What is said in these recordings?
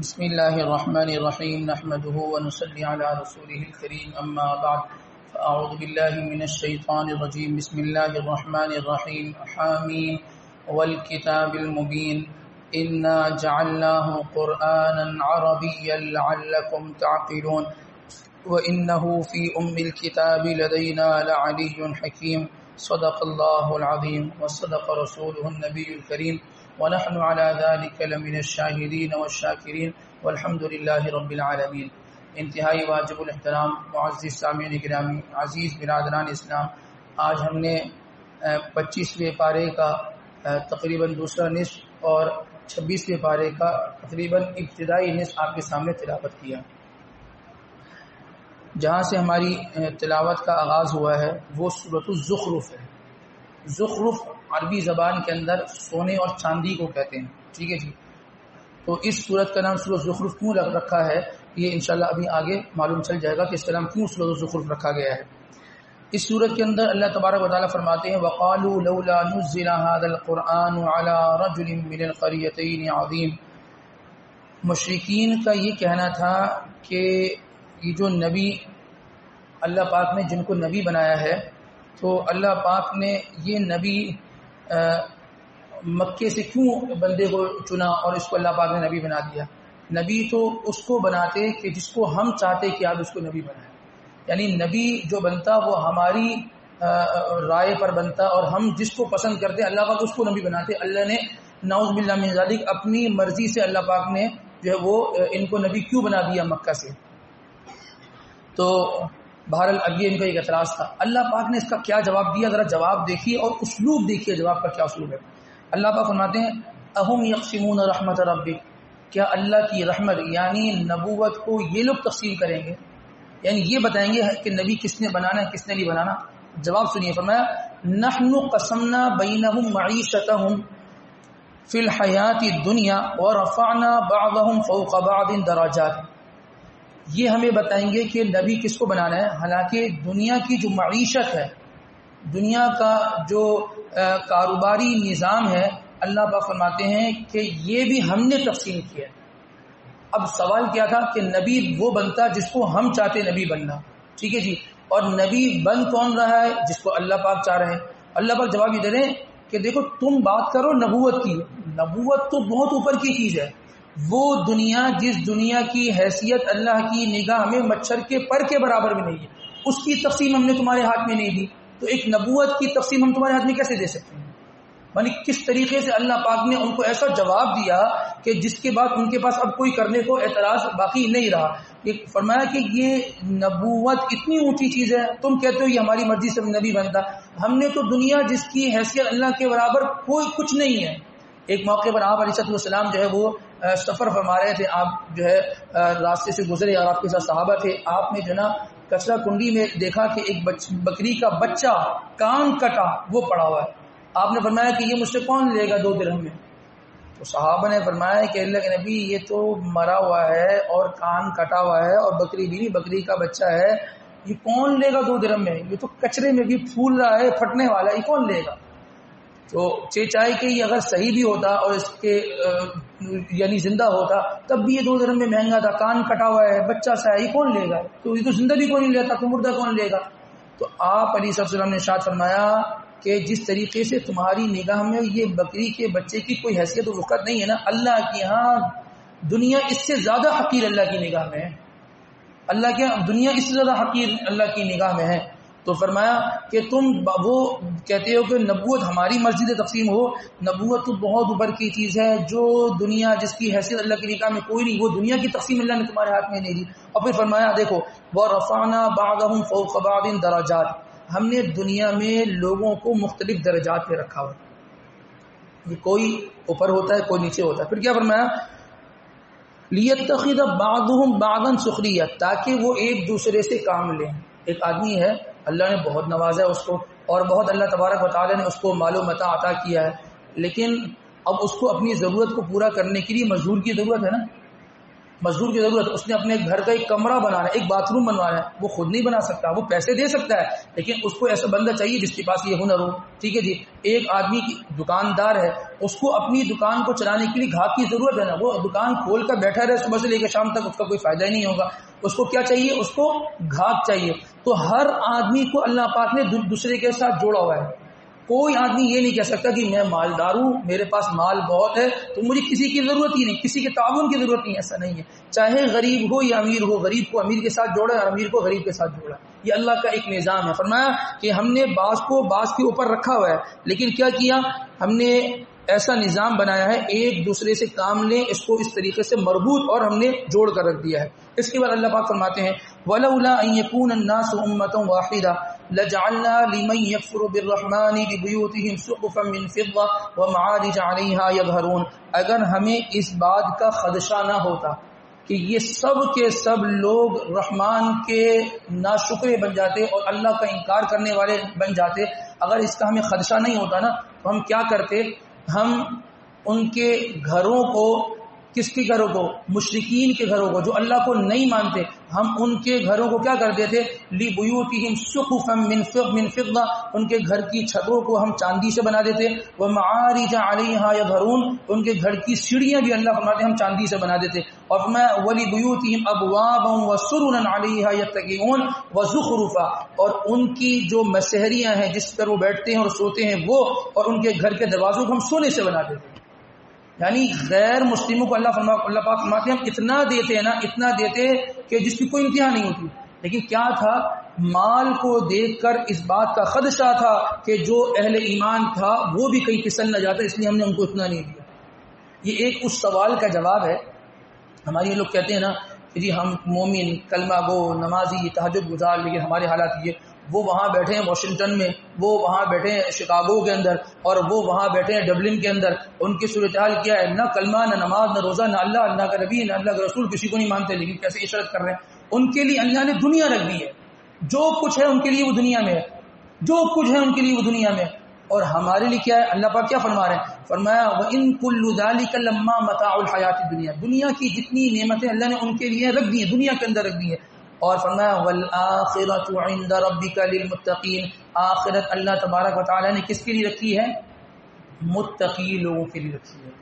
بسم الله الرحمن الرحيم نحمده ونصلي على رسوله الكريم أما بعد فأعوذ بالله من الشيطان الرجيم بسم الله الرحمن الرحيم حامين والكتاب المبين إنا جعلناه قرآنا عربيا لعلكم تعقلون وإنه في الكتاب لدينا لعلي حكيم صدق الله العظيم وصدق رسوله النبي الكريم ونحن على ذلك لمن الشاهدين والشاكرين والحمد لله رب العالمين۔ انتہائی واجب الاحترام معزز سامعین گرامی، عزیز برادران اسلام، آج ہم نے 25ویں پارے کا تقریباً دوسرا نصف اور 26ویں پارے کا تقریباً ابتدائی نصف آپ کے سامنے تلاوت کیا۔ جہاں سے ہماری تلاوت کا آغاز ہوا ہے وہ سورۃ الزخرف ہے۔ زخرف عربی زبان کے اندر سونے اور چاندی کو کہتے ہیں، ٹھیک ہے جی۔ تو اس سورت کا نام سورۃ الزخرف کیوں رکھا ہے یہ انشاءاللہ ابھی آگے معلوم چل جائے گا کہ اس کا نام کیوں سورۃ الزخرف رکھا گیا ہے۔ اس سورت کے اندر اللہ تبارک و تعالیٰ فرماتے ہیں وَقَالُوا لَوْلَا نُزِّلَ هَذَا الْقُرْآنُ عَلَى رَجُلٍ مِّنَ الْقَرْيَتَيْنِ عَظِيمٍ۔ مشرکین کا یہ کہنا تھا کہ یہ جو نبی اللہ پاک نے جن کو نبی بنایا ہے تو اللہ پاک نے یہ نبی مکے سے کیوں بندے کو چنا اور اس کو اللہ پاک نے نبی بنا دیا۔ نبی تو اس کو بناتے کہ جس کو ہم چاہتے کہ آپ اس کو نبی بنائیں، یعنی نبی جو بنتا وہ ہماری رائے پر بنتا اور ہم جس کو پسند کرتے اللہ پاک اس کو نبی بناتے۔ اللہ نے نعوذ باللہ من ذالک اپنی مرضی سے اللہ پاک نے جو ہے وہ ان کو نبی کیوں بنا دیا مکہ سے۔ تو بہرحال اب یہ ان کا ایک اعتراض تھا۔ اللہ پاک نے اس کا کیا جواب دیا، ذرا جواب دیکھیے اور اسلوب دیکھیے، جواب کا کیا اسلوب ہے۔ اللہ پاک فرماتے ہیں اہم یقسمون رحمت ربک، کیا اللہ کی رحمت یعنی نبوت کو یہ لوگ تقسیم کریں گے، یعنی یہ بتائیں گے کہ نبی کس نے بنانا ہے کس نے نہیں بنانا۔ جواب سنیے، فرمایا نحن قسمنا بینہم معیشتہم فی الحیات الدنیا ورفعنا بعضہم فوق بعض درجات۔ یہ ہمیں بتائیں گے کہ نبی کس کو بنانا ہے، حالانکہ دنیا کی جو معیشت ہے، دنیا کا جو کاروباری نظام ہے، اللہ پاک فرماتے ہیں کہ یہ بھی ہم نے تقسیم کیا ہے۔ اب سوال کیا تھا کہ نبی وہ بنتا جس کو ہم چاہتے نبی بننا، ٹھیک ہے جی، اور نبی بن کون رہا ہے جس کو اللہ پاک چاہ رہے ہیں۔ اللہ پاک جواب یہ دے رہے ہیں کہ دیکھو تم بات کرو نبوت کی، نبوت تو بہت اوپر کی چیز ہے، وہ دنیا جس دنیا کی حیثیت اللہ کی نگاہ میں مچھر کے پر کے برابر بھی نہیں ہے، اس کی تقسیم ہم نے تمہارے ہاتھ میں نہیں دی، تو ایک نبوت کی تقسیم ہم تمہارے ہاتھ میں کیسے دے سکتے ہیں؟ یعنی کس طریقے سے اللہ پاک نے ان کو ایسا جواب دیا کہ جس کے بعد ان کے پاس اب کوئی کرنے کو اعتراض باقی نہیں رہا۔ یہ فرمایا کہ یہ نبوت اتنی اونچی چیز ہے، تم کہتے ہو یہ ہماری مرضی سے نبی بنتا، ہم نے تو دنیا جس کی حیثیت اللہ کے برابر کوئی کچھ نہیں ہے۔ ایک موقع پر آپ علیہ السلام جو ہے وہ سفر فرما رہے تھے، آپ جو ہے راستے سے گزرے اور آپ کے ساتھ صحابہ تھے، آپ نے جو نا کچرا کنڈی میں دیکھا کہ ایک بکری کا بچہ کان کٹا وہ پڑا ہوا ہے۔ آپ نے فرمایا کہ یہ مجھ سے کون لے گا 2 درہم میں؟ تو صحابہ نے فرمایا کہ اللہ کے نبی یہ تو مرا ہوا ہے اور کان کٹا ہوا ہے اور بکری بھی نہیں، بکری کا بچہ ہے، یہ کون لے گا 2 درہم میں؟ یہ تو کچرے میں بھی پھول رہا ہے، پھٹنے والا ہے، یہ کون لے گا؟ تو چاہے کہ یہ اگر صحیح بھی ہوتا اور اس کے یعنی زندہ ہوتا تب بھی یہ 2 درہم میں مہنگا تھا، کان کٹا ہوا ہے، بچہ سا ہے، یہ کون لے گا؟ تو یہ تو زندہ بھی کوئی نہیں لیتا، تو مردہ کون لے گا؟ تو آپ علیہ السلام نے ارشاد فرمایا کہ جس طریقے سے تمہاری نگاہ میں یہ بکری کے بچے کی کوئی حیثیت و وقت نہیں ہے نا، اللہ کے ہاں دنیا اس سے زیادہ حقیر اللہ کی نگاہ میں ہے، اللہ کے دنیا اس سے زیادہ حقیر اللہ کی نگاہ میں ہے۔ تو فرمایا کہ تم وہ کہتے ہو کہ نبوت ہماری مرضی سے تقسیم ہو، نبوت تو بہت اوپر کی چیز ہے، جو دنیا جس کی حیثیت اللہ کی نگاہ میں کوئی نہیں، وہ دنیا کی تقسیم اللہ نے تمہارے ہاتھ میں نہیں دی۔ اور پھر فرمایا دیکھو وَرَفَعْنَا بَعْضَهُمْ فَوْقَ بَعْضٍ دَرَجَاتٍ، ہم نے دنیا میں لوگوں کو مختلف درجات پہ رکھا ہوا، یہ کوئی اوپر ہوتا ہے کوئی نیچے ہوتا ہے۔ پھر کیا فرمایا لِيَتَّخِذَ بَعْضُهُمْ بَعْضًا سُخْرِيًّا، تاکہ وہ ایک دوسرے سے کام لیں۔ ایک آدمی ہے، اللہ نے بہت نوازا ہے اس کو اور بہت اللہ تبارک و تعالی نے اس کو مال و متاع عطا کیا ہے، لیکن اب اس کو اپنی ضرورت کو پورا کرنے کے لیے مزدور کی ضرورت ہے نا، مزدور کی ضرورت ہے، اس نے اپنے گھر کا ایک کمرہ بنانا ہے، ایک باتھ روم بنوانا ہے، وہ خود نہیں بنا سکتا، وہ پیسے دے سکتا ہے لیکن اس کو ایسا بندہ چاہیے جس کے پاس یہ ہنر ہو. ٹھیک ہے جی. ایک آدمی کی دکاندار ہے، اس کو اپنی دکان کو چلانے کے لیے گھاٹ کی ضرورت ہے نا، وہ دکان کھول کر بیٹھا رہے صبح سے لے کے شام تک، اس کا کوئی فائدہ ہی نہیں ہوگا. اس کو کیا چاہیے؟ اس کو گھاٹ چاہیے. تو ہر آدمی کو اللہ پاک نے دوسرے کے ساتھ جوڑا ہوا ہے. کوئی آدمی یہ نہیں کہہ سکتا کہ میں مالدار ہوں، میرے پاس مال بہت ہے تو مجھے کسی کی ضرورت ہی نہیں، کسی کے تعاون کی ضرورت نہیں. ایسا نہیں ہے. چاہے غریب ہو یا امیر ہو، غریب کو امیر کے ساتھ جوڑا اور امیر کو غریب کے ساتھ جوڑا. یہ اللہ کا ایک نظام ہے. فرمایا کہ ہم نے بعض کو بعض کے اوپر رکھا ہوا ہے، لیکن کیا کیا ہم نے؟ ایسا نظام بنایا ہے ایک دوسرے سے کام لیں، اس کو اس طریقے سے مربوط اور ہم نے جوڑ کر رکھ دیا ہے. اس کے بعد اللہ پاک فرماتے ہیں وَلَوْلَا أَن يَكُونَ النَّاسُ أُمَّةً وَاحِدَةً لَجَعَلْنَا لِمَن يَكْفُرُ بِالرَّحْمَنِ لِبُيُوتِهِمْ سُقُفًا مِّن فِضَّةٍ وَمَعَارِجَ عَلَيْهَا يَظْهَرُونَ. اگر ہمیں اس بات کا خدشہ نہ ہوتا کہ یہ سب کے سب لوگ رحمان کے ناشکرے بن جاتے اور اللہ کا انکار کرنے والے بن جاتے، اگر اس کا ہمیں خدشہ نہیں ہوتا نا تو ہم کیا کرتے؟ ہم ان کے گھروں کو، کس کے گھروں کو؟ مشرکین کے گھروں کو جو اللہ کو نہیں مانتے، ہم ان کے گھروں کو کیا کر دیتے؟ لِبُيُوتِهِمْ سُقُفًا مِّن فِضَّةٍ، ان کے گھر کی چھتوں کو ہم چاندی سے بنا دیتے. وَمَعَارِجَ عَلَيْهَا يَظْهَرُونَ، ان کے گھر کی سیڑھیاں بھی اللہ فرماتے ہیں ہم چاندی سے بنا دیتے. اور فرمایا وَلِبُيُوتِهِمْ أَبْوَابًا وَسُرُرًا عَلَيْهَا يَتَّكِئُونَ وَزُخْرُفًا، اور ان کی جو مسہریاں ہیں جس پر وہ بیٹھتے ہیں اور سوتے ہیں وہ، اور ان کے گھر کے دروازوں کو ہم سونے سے بنا دیتے ہیں. یعنی غیر مسلموں کو اللہ پاک فرماتے ہیں ہم اتنا دیتے ہیں نا، اتنا دیتے کہ جس کی کوئی انتہا نہیں ہوتی. لیکن کیا تھا؟ مال کو دیکھ کر اس بات کا خدشہ تھا کہ جو اہل ایمان تھا وہ بھی کہیں پھسل نہ جاتا، اس لیے ہم نے ان کو اتنا نہیں دیا. یہ ایک اس سوال کا جواب ہے. ہمارے لوگ کہتے ہیں نا کہ جی ہم مومن، کلمہ گو، نمازی، تہجد گزار، لیکن ہمارے حالات یہ، وہ وہاں بیٹھے ہیں واشنگٹن میں، وہ وہاں بیٹھے ہیں شکاگو کے اندر، اور وہ وہاں بیٹھے ہیں ڈبلن کے اندر. ان کی صورتحال کیا ہے؟ نہ کلمہ، نہ نماز، نہ روزہ، نہ اللہ کا نبی، نہ اللہ کا رسول، کسی کو نہیں مانتے، لیکن کیسے عشرت کر رہے ہیں. ان کے لیے اللہ نے دنیا رکھ دی ہے، جو کچھ ہے ان کے لیے وہ دنیا میں ہے، جو کچھ ہے ان کے لیے وہ دنیا میں ہے. اور ہمارے لیے کیا ہے؟ اللہ پاک کیا فرما رہے ہیں؟ فرمایا وَإِن كُلُّ ذَلِكَ لَمَّا مَتَاعُ الْحَيَاةِ الدُّنْيَا، دنیا کی جتنی نعمتیں اللہ نے ان کے لیے رکھ دی ہیں، دنیا کے اندر رکھ دی ہیں. اور فرمایا وَالْآخِرَةُ عِندَ رَبِّكَ لِلْمُتَّقِينَ، آخرت اللہ تبارک و تعالی نے کس کے لیے رکھی ہے؟ متقی لوگوں کے لیے رکھی ہے.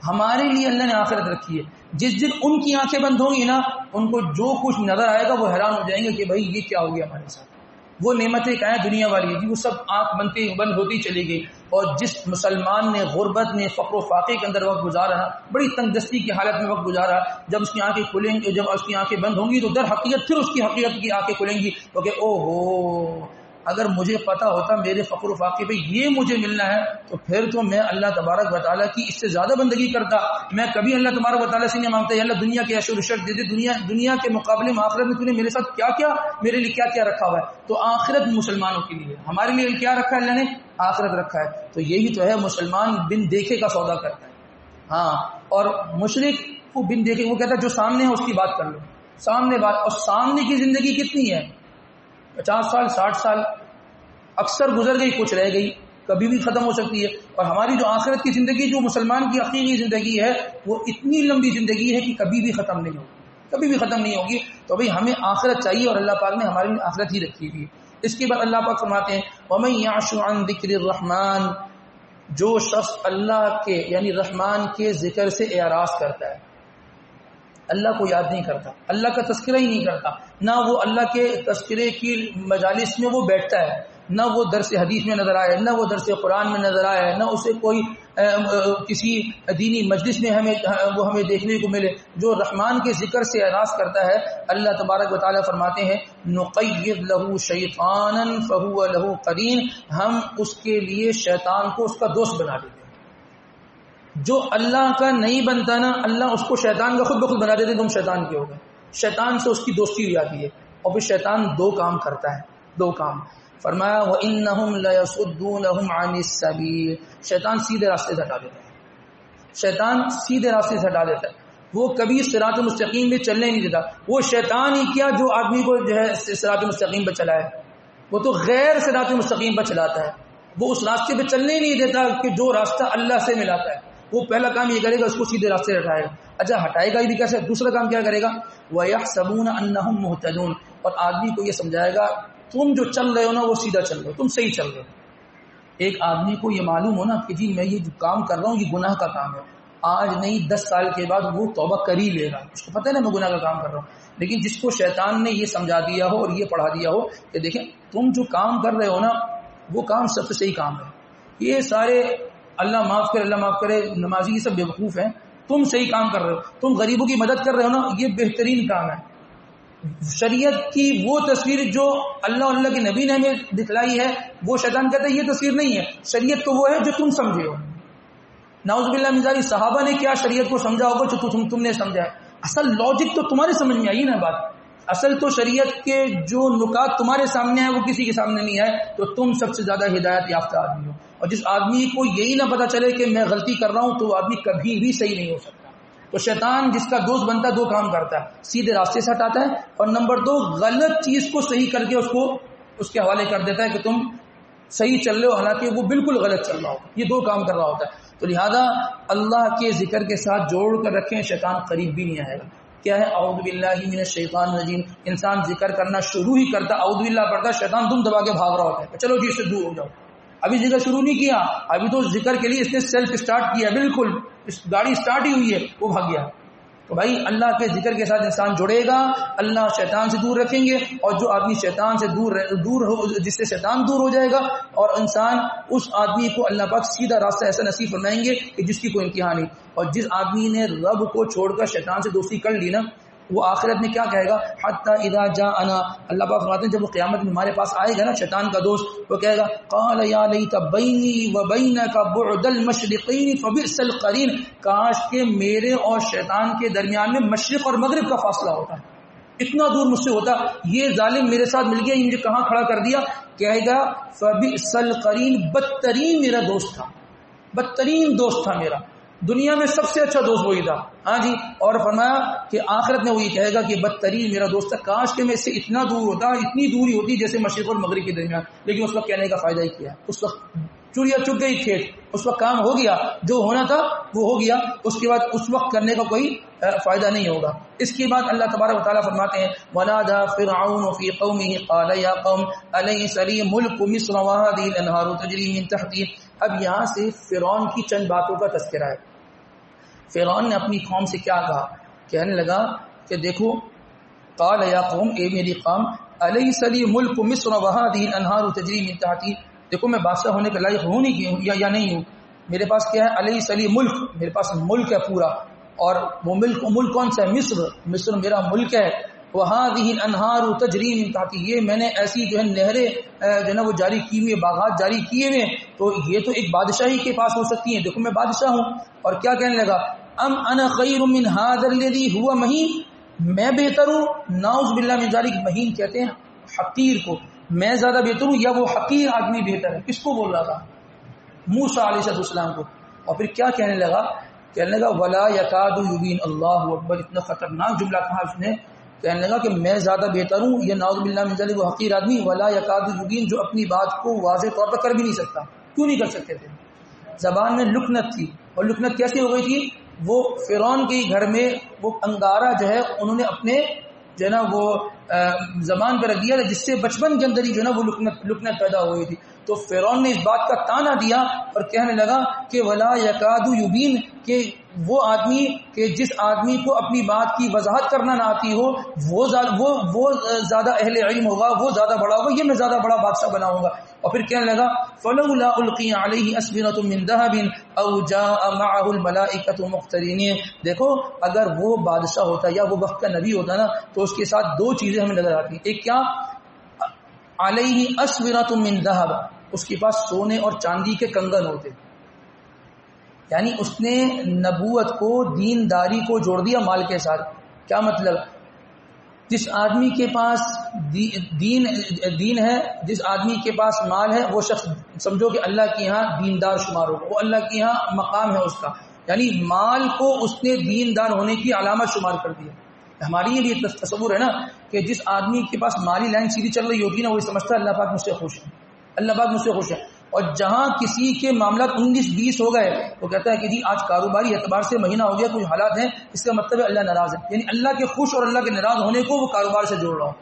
ہمارے لیے اللہ نے آخرت رکھی ہے. جس دن ان کی آنکھیں بند ہوں گی نا، ان کو جو کچھ نظر آئے گا وہ حیران ہو جائیں گے کہ بھائی یہ کیا ہو گیا ہمارے ساتھ. وہ نعمتیں کیا ہیں دنیا والی ہے جی، وہ سب آنکھ بند ہوتی چلی گئی. اور جس مسلمان نے غربت میں، فقر و فاقے کے اندر وقت گزارا، بڑی تنگ دستی کی حالت میں وقت گزارا، جب اس کی آنکھیں کھلیں گی، جب اس کی آنکھیں بند ہوں گی تو در حقیقت پھر اس کی حقیقت کی آنکھیں کھلیں گی کہ او ہو، اگر مجھے پتا ہوتا میرے فقر و فاقے پہ یہ مجھے ملنا ہے تو پھر تو میں اللہ تبارک و تعالیٰ کی اس سے زیادہ بندگی کرتا. میں کبھی اللہ تبارک و تعالیٰ سے نہیں مانگتا یا اللہ دنیا کے عیش و عشرت دے دے، دنیا کے مقابلے میں آخرت میں تو نے میرے ساتھ کیا کیا، میرے لیے کیا کیا رکھا ہوا ہے. تو آخرت مسلمانوں کے لیے، ہمارے لیے کیا رکھا ہے اللہ نے؟ آخرت رکھا ہے. تو یہی تو ہے مسلمان بن دیکھے کا سودا کرتا ہے. ہاں، اور مشرک کو بن دیکھے، وہ کہتا ہے جو سامنے ہے اس کی بات کر لو، سامنے بات. اور سامنے کی زندگی کتنی ہے؟ 50 سال 60 سال اکثر گزر گئی، کچھ رہ گئی، کبھی بھی ختم ہو سکتی ہے. اور ہماری جو آخرت کی زندگی، جو مسلمان کی حقیقی زندگی ہے، وہ اتنی لمبی زندگی ہے کہ کبھی بھی ختم نہیں ہوگی، کبھی بھی ختم نہیں ہوگی. تو بھئی ہمیں آخرت چاہیے اور اللہ پاک نے ہمارے لیے آخرت ہی رکھی ہوئی. اس کے بعد اللہ پاک فرماتے ہیں وَمَن يَعْشُ عَن ذِكْرِ الرَّحْمَنِ، جو شخص اللہ کے یعنی رحمان کے ذکر سے اعراض کرتا ہے، اللہ کو یاد نہیں کرتا، اللہ کا تذکرہ ہی نہیں کرتا، نہ وہ اللہ کے تذکرے کی مجالس میں وہ بیٹھتا ہے، نہ وہ درس حدیث میں نظر آئے، نہ وہ درس قرآن میں نظر آئے، نہ اسے کوئی کسی دینی مجلس میں ہمیں دیکھنے کو ملے. جو رحمان کے ذکر سے اعراض کرتا ہے، اللہ تبارک و تعالیٰ فرماتے ہیں نُقَيِّضْ لَهُ شَيْطَانًا فَهُوَ لَهُ قَرِينٌ، ہم اس کے لیے شیطان کو اس کا دوست بنا دیتے ہیں. جو اللہ کا نہیں بنتا نا، اللہ اس کو شیطان کا خود بخود بنا دیتے ہیں. تم شیطان کے ہو گئے، شیطان سے اس کی دوستی ہو جاتی ہے. اور پھر شیطان دو کام کرتا ہے، دو کام. فرمایا وَإِنَّهُمْ لَيَصُدُّونَهُمْ عَنِ السَّبِيلِ، شیطان سیدھے راستے سے ہٹا دیتا ہے، شیطان سیدھے راستے سے ہٹا دیتا ہے. وہ کبھی صراط مستقیم پہ چلنے نہیں دیتا. وہ شیطان ہی کیا جو آدمی کو جو ہے صراط مستقیم پہ چلائے، وہ تو غیر صراط مستقیم پہ چلاتا ہے. وہ اس راستے پہ چلنے نہیں دیتا کہ جو راستہ اللہ سے ملاتا ہے. وہ پہلا کام یہ کرے گا، اس کو سیدھے راستے سے ہٹائے گا. اچھا ہٹائے گا بھی کیسے؟ دوسرا کام کیا کرے گا؟ وَيَحْسَبُونَ أَنَّهُمْ مُهْتَدُونَ، اور آدمی کو یہ سمجھائے گا تم جو چل رہے ہو نا وہ سیدھا چل رہے ہو، تم صحیح چل رہے ہو. ایک آدمی کو یہ معلوم ہو نا کہ جی میں یہ جو کام کر رہا ہوں یہ گناہ کا کام ہے، آج نہیں 10 سال کے بعد وہ توبہ کر ہی لے گا، اس کو پتہ ہے نا میں گناہ کا کام کر رہا ہوں. لیکن جس کو شیطان نے یہ سمجھا دیا ہو اور یہ پڑھا دیا ہو کہ دیکھیں تم جو کام کر رہے ہو نا وہ کام سب سے صحیح کام ہے، یہ سارے اللہ معاف کرے نمازی یہ سب بیوقوف ہیں، تم صحیح کام کر رہے ہو، تم غریبوں کی مدد کر رہے ہو نا یہ بہترین کام ہے. شریعت کی وہ تصویر جو اللہ کے نبی نے ہمیں دکھلائی ہے وہ شیطان کہتا ہے یہ تصویر نہیں ہے، شریعت تو وہ ہے جو تم سمجھے ہو. نعوذ باللہ من ذالک، صحابہ نے کیا شریعت کو سمجھا ہوگا جو تم نے سمجھا ہے. اصل لاجک تو تمہارے سمجھ میں آئی نا بات، اصل تو شریعت کے جو نکات تمہارے سامنے ہیں وہ کسی کے سامنے نہیں ہے، تو تم سب سے زیادہ ہدایت یافتہ آدمی ہو. اور جس آدمی کو یہی نہ پتا چلے کہ میں غلطی کر رہا ہوں تو وہ آدمی کبھی بھی صحیح نہیں ہو سکتا. تو شیطان جس کا دوست بنتا ہے دو کام کرتا ہے، سیدھے راستے سے ہٹاتا ہے، اور نمبر 2 غلط چیز کو صحیح کر کے اس کے حوالے کر دیتا ہے کہ تم صحیح چل رہے ہو حالانکہ وہ بالکل غلط چل رہا ہوتا ہے. یہ 2 کام کر رہا ہوتا ہے. تو لہذا اللہ کے ذکر کے ساتھ جوڑ کر رکھیں، شیطان قریب بھی نہیں آئے گا. کیا ہے؟ اعوذ باللہ من الشیطان الرجیم. انسان ذکر کرنا شروع ہی کرتا اعوذ باللہ پڑھتا، شیطان دم دبا کے بھاگ رہا ہوتا ہے چلو جی اس سے دور ہو جاؤ. ابھی ذکر شروع نہیں کیا، ابھی تو ذکر کے لیے اس نے سیلف اسٹارٹ کیا، بالکل گاڑی اسٹارٹ ہی ہوئی ہے وہ بھاگ گیا. تو بھائی اللہ کے ذکر کے ساتھ انسان جڑے گا، اللہ شیطان سے دور رکھیں گے، اور جو آدمی شیطان سے دور ہو، جس سے شیطان دور ہو جائے گا، اور انسان اس آدمی کو اللہ پاک سیدھا راستہ ایسا نصیب فرمائیں گے کہ جس کی کوئی انتہا نہیں. اور جس آدمی نے رب کو چھوڑ کر شیطان سے دوستی کر لی نا وہ آخرت میں کیا کہے گا؟ حتی اذا جاءنا، اللہ پاک فرماتے ہیں جب وہ قیامت میں ہمارے پاس آئے گا نا شیطان کا دوست، وہ کہے گا قال یا لیت بینی وبینک بعد المشرقین فبئس القرین، کاش کہ میرے اور شیطان کے درمیان میں مشرق اور مغرب کا فاصلہ ہوتا ہے، اتنا دور مجھ سے ہوتا، یہ ظالم میرے ساتھ مل گیا، یہ مجھے کہاں کھڑا کر دیا. کہے گا فبئس القرین، بدترین میرا دوست تھا، بدترین دوست تھا میرا، دنیا میں سب سے اچھا دوست وہی تھا. ہاں جی. اور فرمایا کہ آخرت میں وہی کہے گا کہ بدترین میرا دوست تھا، کاش کہ میں اس سے اتنا دور ہوتا، اتنی دوری ہوتی جیسے مشرق اور مغرب کے درمیان. لیکن اس وقت کہنے کا فائدہ ہی کیا، اس وقت چڑیا چگ گئی کھیت، اس وقت کام ہو گیا، جو ہونا تھا وہ ہو گیا، اس کے بعد اس وقت کرنے کا کوئی فائدہ نہیں ہوگا. اس کے بعد اللہ تبارک و تعالیٰ فرماتے ہیں وَنَادَى فِرْعَوْنُ فِي قَوْمِهِ قَالَ يَا قَوْمِ أَلَيْسَ لِي مُلْكُ مِصْرَ وَهَٰذِهِ الْأَنْهَارُ تَجْرِي مِن تَحْتِي. اب یہاں سے فرعون کی چند باتوں کا تذکرہ ہے. فرعون نے اپنی قوم سے کیا کہا؟ کہنے لگا کہ دیکھو قال یا قوم، اے میری قوم، الیس لی ملک مصر وہذہ الانہار تجری من تحتی، دیکھو میں بادشاہ ہونے کے لائق ہوں نہیں یا نہیں ہوں، میرے پاس کیا ہے؟ الیس لی ملک، میرے پاس ملک ہے پورا، اور وہ ملک کون سا ہے؟ مصر میرا ملک ہے. وہذہ الانہار تجری من تحتی، یہ میں نے ایسی جو ہے نہریں جو ہے نا وہ جاری کی ہوئی، باغات جاری کیے ہوئے، تو یہ تو ایک بادشاہی کے پاس ہو سکتی ہیں، دیکھو میں بادشاہ ہوں. اور کیا کہنے لگا؟ ام انا خیر من هذا الذی هو مہین، میں بہتر ہوں. نعوذ باللہ من ذالک، مہین کہتے ہیں حقیر کو، میں زیادہ بہتر ہوں یا وہ حقیر آدمی بہتر ہے؟ کس کو بول رہا تھا؟ موسیٰ علیہ السلام کو. اور پھر کیا کہنے لگا؟ کہنے لگا ولا یکاد یبین. اللہ اکبر، اتنا خطرناک جملہ کہا اس نے. کہنے لگا کہ میں زیادہ بہتر ہوں، یہ نعوذ باللہ من ذالک وہ حقیر آدمی ولا یکاد یبین، جو اپنی بات کو واضح طور پر کر بھی نہیں سکتا. کیوں نہیں کر سکتے تھے؟ زبان میں لکنت تھی. اور لکنت کیسی ہو گئی تھی؟ وہ فرعون کے گھر میں وہ انگارہ جو ہے انہوں نے اپنے جو ہے نا وہ زبان پہ رکھ دیا، جس سے بچپن کے اندر ہی جو ہے نا وہ لکنت پیدا ہو گئی تھی. تو فرعون نے اس بات کا تانا دیا اور کہنے لگا کہ ولا یکاد یبین، کہ وہ آدمی کہ جس آدمی کو اپنی بات کی وضاحت کرنا نہ آتی ہو وہ زیادہ اہل علم ہوگا، وہ زیادہ بڑا ہوگا، یہ میں زیادہ بڑا بادشاہ بناؤں گا. اور پھر کہنے لگا فلولا القی علیہ اسورۃ من ذهب او جاء معه الملائکۃ مقترنین. دیکھو اگر وہ بادشاہ ہوتا یا وہ وقت کا نبی ہوتا نا تو اس کے ساتھ 2 چیزیں ہمیں نظر آتی ہیں. ایک کیا؟ علیہ اسورۃ من ذهب، اس کے پاس سونے اور چاندی کے کنگن ہوتے، یعنی اس نے نبوت کو، دینداری کو جوڑ دیا مال کے ساتھ. کیا مطلب؟ جس آدمی کے پاس دین ہے، جس آدمی کے پاس مال ہے، وہ شخص سمجھو کہ اللہ کے یہاں دیندار شمار ہوگا، وہ اللہ کے یہاں مقام ہے اس کا. یعنی مال کو اس نے دیندار ہونے کی علامت شمار کر دیا. ہماری یہ بھی تصور ہے نا کہ جس آدمی کے پاس مالی لائن سیدھی چل رہی ہوگی نا وہ سمجھتا ہے اللہ پاک مجھ سے خوش ہے، اللہ پاک مجھ سے خوش ہے. اور جہاں کسی کے معاملات 19-20 ہو گئے وہ کہتا ہے کہ جی آج کاروباری اعتبار سے مہینہ ہو گیا، کچھ حالات ہیں، اس کا مطلب ہے اللہ ناراض ہے، یعنی اللہ کے خوش اور اللہ کے ناراض ہونے کو وہ کاروبار سے جوڑ رہا ہوں۔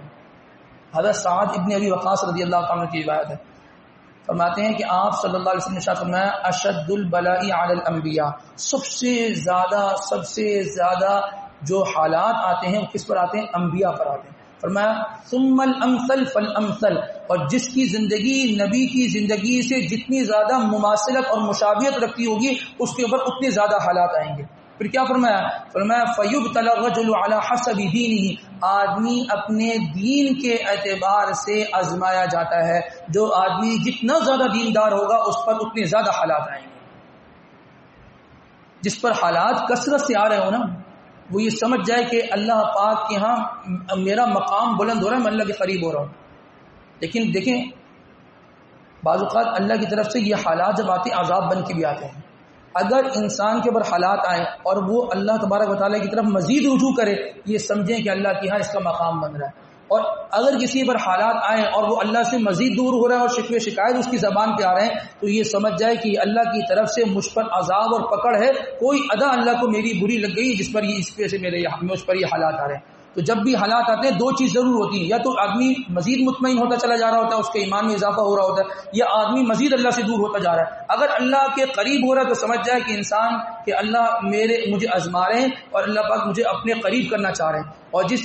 حضرت سعد ابن ابی وقاص رضی اللہ عنہ کی روایت ہے، فرماتے ہیں کہ آپ صلی اللہ علیہ وسلم نے ارشاد فرمایا اشد البلاء علی الانبیاء، سب سے زیادہ جو حالات آتے ہیں وہ کس پر آتے ہیں؟ انبیاء پر آتے ہیں۔ فرمایا ثم الامثل فالامثل، اور جس کی زندگی نبی کی زندگی سے جتنی زیادہ مماثلت اور مشابہت رکھتی ہوگی اس کے اوپر اتنے زیادہ حالات آئیں گے۔ پھر کیا فرمایا؟ فرمایا فَيُبْتَلَى الرَّجُلُ عَلَى حَسَبِ دِينِهِ، آدمی اپنے دین کے اعتبار سے آزمایا جاتا ہے، جو آدمی جتنا زیادہ دیندار ہوگا اس پر اتنے زیادہ حالات آئیں گے۔ جس پر حالات کثرت سے آ رہے ہو نا، وہ یہ سمجھ جائے کہ اللہ پاک کے ہاں میرا مقام بلند ہو رہا ہے، میں اللہ کے قریب ہو رہا ہوں۔ لیکن دیکھیں بعض اوقات اللہ کی طرف سے یہ حالات جب آتے ہیں عذاب بن کے بھی آتے ہیں۔ اگر انسان کے اوپر حالات آئیں اور وہ اللہ تبارک و تعالیٰ کی طرف مزید رجوع کرے، یہ سمجھیں کہ اللہ کے ہاں اس کا مقام بن رہا ہے۔ اور اگر کسی پر حالات آئیں اور وہ اللہ سے مزید دور ہو رہا ہے اور شکوے شکایت اس کی زبان پہ آ رہے ہیں، تو یہ سمجھ جائے کہ اللہ کی طرف سے مجھ پر عذاب اور پکڑ ہے، کوئی ادا اللہ کو میری بری لگ گئی جس پر یہ اس وجہ سے مجھ پر یہ حالات آ رہے ہیں۔ تو جب بھی حالات آتے ہیں دو چیز ضرور ہوتی ہے، یا تو آدمی مزید مطمئن ہوتا چلا جا رہا ہوتا ہے، اس کے ایمان میں اضافہ ہو رہا ہوتا ہے، یا آدمی مزید اللہ سے دور ہوتا جا رہا ہے۔ اگر اللہ کے قریب ہو رہا ہے تو سمجھ جائے کہ انسان کہ اللہ مجھے آزما رہے ہیں اور اللہ پاک مجھے اپنے قریب کرنا چاہ رہے ہیں۔ اور جس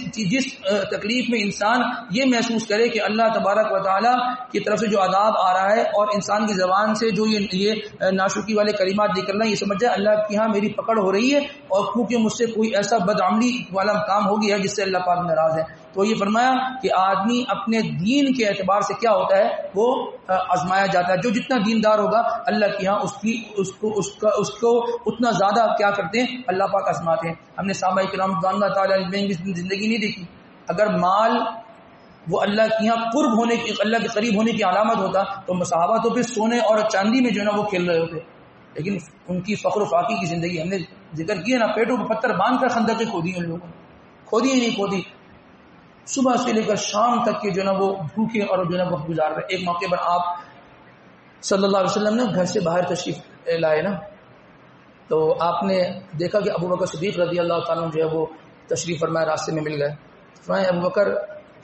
تکلیف میں انسان یہ محسوس کرے کہ اللہ تبارک و تعالیٰ کی طرف سے جو عذاب آ رہا ہے اور انسان کی زبان سے جو یہ ناشکری والے کلمات نکل رہے ہیں، یہ سمجھ جائے اللہ کی ہاں میری پکڑ ہو رہی ہے، اور کیونکہ مجھ سے کوئی ایسا بدعملی والا کام ہو گیا ہے جس سے اللہ پاک ناراض ہے۔ تو یہ فرمایا کہ آدمی اپنے دین کے اعتبار سے کیا ہوتا ہے، وہ آزمایا جاتا ہے۔ جو جتنا دیندار ہوگا اللہ کی ہاں اس کو اتنا زیادہ کیا کرتے ہیں، اللہ پاک آزماتے ہیں۔ ہم نے صحابہ کرام رضوان اللہ تعالیٰ علیہم کی زندگی نہیں دیکھی، اگر مال وہ اللہ کی یہاں قرب ہونے کی، اللہ کے قریب ہونے کی علامت ہوتا تو صحابہ تو پھر سونے اور چاندی میں جو ہے نا وہ کھیل رہے ہوتے، لیکن ان کی فخر و فاقی کی زندگی ہم نے ذکر کیا نا، پیٹوں پر پتھر باندھ کر خندقیں کھودی ان لوگوں نے، کھودی ہی نہیں کھودی، صبح سے لے کر شام تک کے جو ہے نا وہ بھوکے اور جو ہے نا وقت گزار رہے۔ ایک موقع پر آپ صلی اللہ علیہ وسلم نے گھر سے باہر تشریف لائے نا، تو آپ نے دیکھا کہ ابو بکر صدیق رضی اللہ تعالیٰ جو ہے وہ تشریف فرمائے، راستے میں مل گئے۔ فرمایا ابو بکر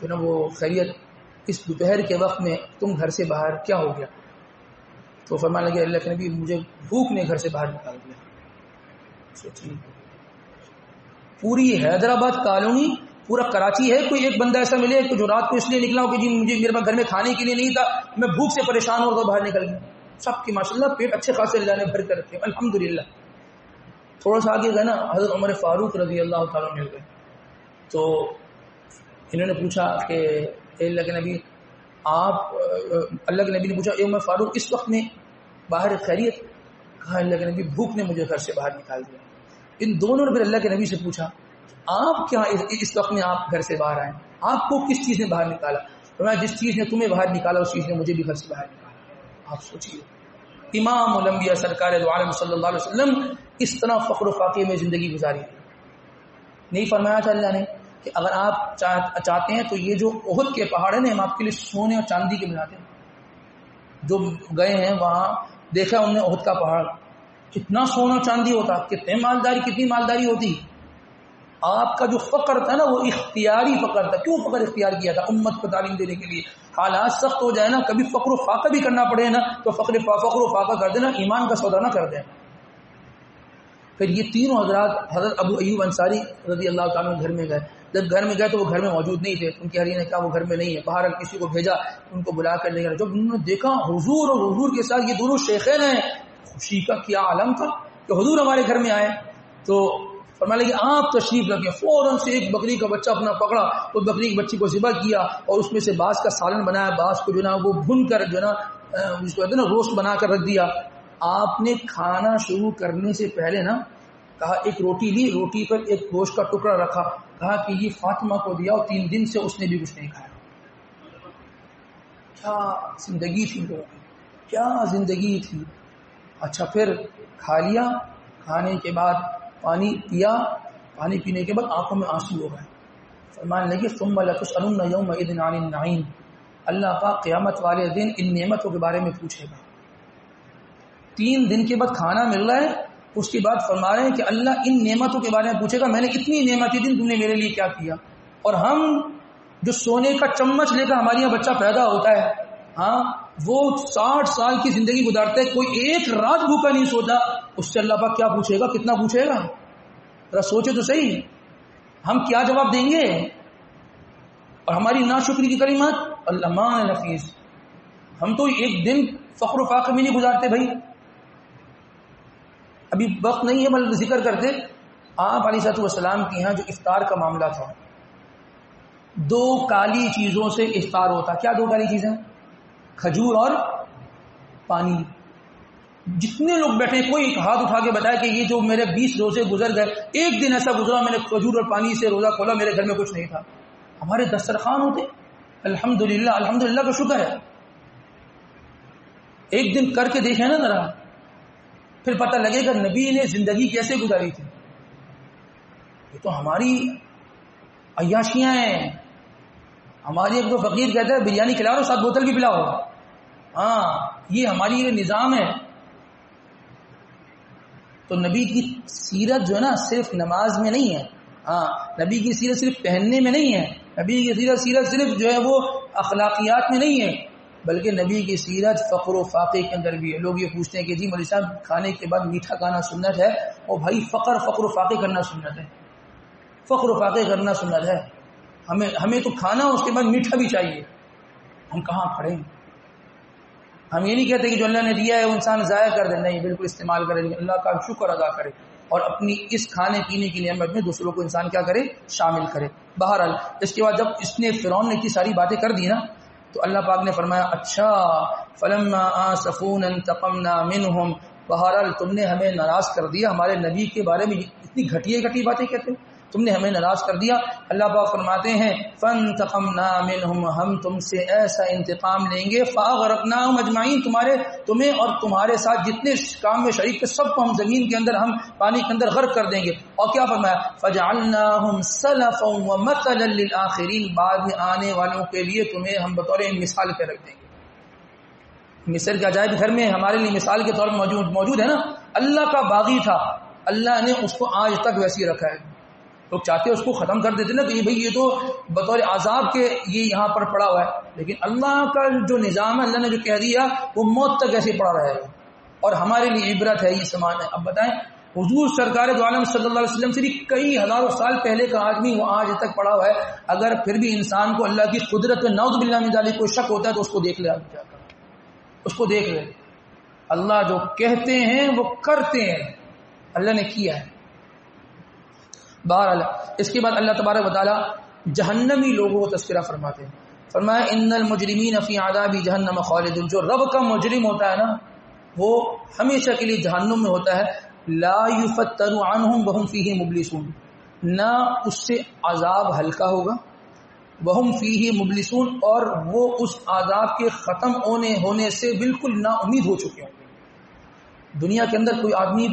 جو نا وہ خیریت، اس دوپہر کے وقت میں تم گھر سے باہر کیا ہو گیا؟ تو فرمانے لگے اللہ کے نبی مجھے بھوک نے گھر سے باہر نکال دیا۔ سوچیے پوری حیدرآباد کالونی، پورا کراچی ہے، کوئی ایک بندہ ایسا ملے جو رات کو اس لیے نکلا ہو کہ جی مجھے میرے پاس گھر میں کھانے کے لیے نہیں تھا، میں بھوک سے پریشان ہو کر باہر نکل گیا۔ سب کی ماشاءاللہ پیٹ اچھے خاصے اللہ نے بھر کر رکھے الحمدللہ۔ تھوڑا سا آگے گئے نا، حضرت عمر فاروق رضی اللہ تعالیٰ مل گئے، تو انہوں نے پوچھا کہ اللہ کے نبی اللہ کے نبی نے پوچھا اے عمر فاروق اس وقت میں باہر خیریت؟ کہا اللہ کے نبی بھوک نے مجھے گھر سے باہر نکال دیا۔ ان دونوں نے پھر اللہ کے نبی سے پوچھا آپ کیا اس وقت میں آپ گھر سے باہر آئے، آپ کو کس چیز نے باہر نکالا؟ فرمایا جس چیز نے تمہیں باہر نکالا اس چیز نے مجھے بھی گھر سے باہر نکالا۔ آپ سوچیے امام الانبیاء سرکار دو عالم صلی اللہ علیہ وسلم اس طرح فخر و فاقے میں زندگی گزاری۔ نہیں فرمایا تھا اللہ نے کہ اگر آپ چاہتے ہیں تو یہ جو احد کے پہاڑ ہیں نا، ہم آپ کے لیے سونے اور چاندی کے بناتے ہیں۔ جو گئے ہیں وہاں دیکھا انہوں نے احد کا پہاڑ، کتنا سونا اور چاندی ہوتا، کتنی مالداری ہوتی۔ آپ کا جو فقر تھا نا وہ اختیاری فقر تھا۔ کیوں فقر اختیار کیا تھا؟ امت کو تعلیم دینے کے لیے۔ حالات سخت ہو جائے نا، کبھی فقر و فاقہ بھی کرنا پڑے نا، تو فقر و فاقہ کر دینا، ایمان کا سودا نہ کر دیں۔ پھر یہ تینوں حضرات حضرت ابو ایوب انصاری رضی اللہ تعالیٰ گھر میں گئے۔ جب گھر میں گئے تو وہ گھر میں موجود نہیں تھے، ان کی اہلیہ نے کہا وہ گھر میں نہیں ہے، باہر کسی کو بھیجا ان کو بلا کر لے گئے۔ جب انہوں نے دیکھا حضور اور حضور کے ساتھ یہ دونوں شیخین ہیں، خوشی کا کیا عالم تھا کہ حضور ہمارے گھر میں آئے۔ تو فرمانے لگے آپ تشریف رکھیں۔ فوراً سے ایک بکری کا بچہ اپنا پکڑا، وہ بکری کی بچی کو ذبح کیا اور اس میں سے باس کا سالن بنایا، باس کو جو نا وہ بھن کر جو نا جس کو کہتے ہیں نا روسٹ بنا کر رکھ دیا۔ آپ نے کھانا شروع کرنے سے پہلے نا کہا ایک روٹی لی، روٹی پر ایک گوشت کا ٹکڑا رکھا، کہا کہ یہ فاطمہ کو دیا، اور 3 دن سے اس نے بھی کچھ نہیں کھایا۔ کیا زندگی تھی لوگوں کی، کیا زندگی تھی۔ اچھا پھر کھا لیا، کھانے کے بعد پانی پیا، پانی پینے کے بعد آنکھوں میں آنسو ہو گئے۔ فرمانے لگے ثم لتسألن یومئذ عن النعیم، اللہ پاک قیامت والے دن ان نعمتوں کے بارے میں پوچھے گا۔ 3 دن کے بعد کھانا مل رہا ہے، اس کے بعد فرما رہے ہیں کہ اللہ ان نعمتوں کے بارے میں پوچھے گا، میں نے اتنی نعمتیں دی، تم نے میرے لیے کیا کیا؟ اور ہم جو سونے کا چمچ لے کر ہمارے یہاں بچہ پیدا ہوتا ہے، ہاں وہ 60 سال کی زندگی گزارتا ہے، کوئی ایک رات بھوکا نہیں سوتا، اس سے اللہ پاک کیا پوچھے گا، کتنا پوچھے گا؟ ذرا سوچے تو صحیح، ہم کیا جواب دیں گے؟ اور ہماری ناشکری کی کلمات اللہ مان نفیس، ہم تو ایک دن فقر و فاقے میں نہیں گزارتے بھائی. ابھی وقت نہیں ہے بلکہ ذکر کرتے، آپ علیہ السلام کے یہاں جو افطار کا معاملہ تھا، 2 کالی چیزوں سے افطار ہوتا. کیا 2 کالی چیزیں؟ کھجور اور پانی. جتنے لوگ بیٹھے کوئی ایک ہاتھ اٹھا کے بتایا کہ یہ جو میرے 20 روزے گزر گئے، ایک دن ایسا گزرا میں نے کھجور اور پانی سے روزہ کھولا، میرے گھر میں کچھ نہیں تھا. ہمارے دسترخوان ہوتے، الحمدللہ الحمدللہ کا شکر ہے. ایک دن کر کے دیکھیں نا ذرا، پھر پتہ لگے گا نبی نے زندگی کیسے گزاری تھی. یہ تو ہماری عیاشیاں ہیں. ہماری ایک تو فقیر کہتا ہے بریانی کھلاؤ 7 بوتل بھی پلاؤ. ہاں یہ ہماری یہ نظام ہے. تو نبی کی سیرت جو ہے نا صرف نماز میں نہیں ہے، ہاں نبی کی سیرت صرف پہننے میں نہیں ہے، نبی کی سیرت صرف جو ہے وہ اخلاقیات میں نہیں ہے، بلکہ نبی کی سیرت فقر و فاقے کے اندر بھی ہے. لوگ یہ پوچھتے ہیں کہ جی مولوی صاحب کھانے کے بعد میٹھا کھانا سنت ہے؟ اور بھائی فقر و فاقے کرنا سنت ہے. فقر و فاقے کرنا سنت ہے. ہمیں تو کھانا اس کے بعد میٹھا بھی چاہیے. ہم کہاں کھڑے ہیں؟ ہم یہ نہیں کہتے کہ جو اللہ نے دیا ہے وہ انسان ضائع کر دے، نہیں، بالکل استعمال کرے، اللہ کا شکر ادا کرے اور اپنی اس کھانے پینے کی نعمت میں دوسروں کو انسان کیا کرے، شامل کرے. بہرحال اس کے بعد جب اس نے فرعون نے اتنی ساری باتیں کر دی نا، تو اللہ پاک نے فرمایا اچھا فلما آسفونا انتقمنا منہم، بہرحال تم نے ہمیں ناراض کر دیا، ہمارے نبی کے بارے میں اتنی گھٹی باتیں کہتے ہو، تم نے ہمیں ناراض کر دیا. اللہ پاک فرماتے ہیں فانتقمنا منہم، ہم تم سے ایسا انتقام لیں گے، فاغرقناہم اجمعین، تمہیں اور تمہارے ساتھ جتنے کام میں شریک تھے سب کو ہم زمین کے اندر، ہم پانی کے اندر غرق کر دیں گے. اور کیا فرمایا فجعلناہم سلفا ومثلا للآخرین، بعد میں آنے والوں کے لیے تمہیں ہم بطور مثال پہ رکھ دیں گے. مصر کے عجائب گھر میں ہمارے لیے مثال کے طور پر موجود ہے نا. اللہ کا باغی تھا، اللہ نے اس کو آج تک ویسی رکھا ہے. لوگ چاہتے اس کو ختم کر دیتے نا کہ بھئی یہ تو بطور عذاب کے یہ یہاں پر پڑا ہوا ہے، لیکن اللہ کا جو نظام ہے، اللہ نے جو کہہ دیا وہ موت تک ایسے پڑا رہے گا اور ہمارے لیے عبرت ہے، یہ سامان ہے. اب بتائیں حضور سرکار دو عالم صلی اللہ علیہ وسلم سے بھی کئی ہزاروں سال پہلے کا آدمی وہ آج تک پڑا ہوا ہے. اگر پھر بھی انسان کو اللہ کی قدرت میں نعوذ باللہ من ذالک کوئی شک ہوتا ہے تو اس کو دیکھ لے، کیا کریں، اس کو دیکھ لے. اللہ جو کہتے ہیں وہ کرتے ہیں، اللہ نے کیا ہے. بہرحال اس کے بعد اللہ تبارک و تعالی جہنمی لوگوں کو تذکرہ فرماتے ہیں. فرمایا ان المجرمین فی عذاب جہنم خالدون، جو رب کا مجرم ہوتا ہے نا وہ ہمیشہ کے لیے جہنم میں ہوتا ہے. لا یفتر عنہم وہم فیہ مبلسون، نہ اس سے عذاب ہلکا ہوگا، وہم فیہ مبلسون، اور وہ اس عذاب کے ختم ہونے سے بالکل نا امید ہو چکے ہوں گے. دنیا کے اندر کوئی آدمی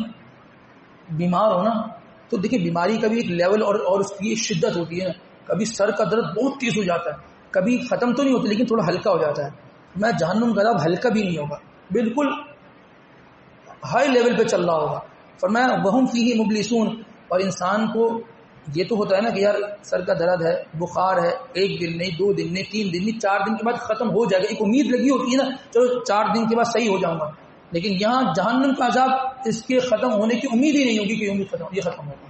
بیمار ہو نا تو دیکھیں بیماری کا بھی ایک لیول اور اس کی شدت ہوتی ہے. کبھی سر کا درد بہت تیز ہو جاتا ہے، کبھی ختم تو نہیں ہوتا لیکن تھوڑا ہلکا ہو جاتا ہے. میں جہنم کا عذاب ہلکا بھی نہیں ہوگا، بالکل ہائی لیول پہ چل رہا ہوگا. فرمایا وہم فیہ مبلسون، اور انسان کو یہ تو ہوتا ہے نا کہ یار سر کا درد ہے، بخار ہے، 1 دن نہیں، 2 دن نہیں، 3 دن نہیں، 4 دن کے بعد ختم ہو جائے گا، ایک امید لگی ہوتی ہے نا چلو 4 دن کے بعد صحیح ہو جاؤں گا. لیکن یہاں جہنم کا عذاب اس کے ختم ہونے کی امید ہی نہیں ہوگی کہ یہ ختم ہوگا.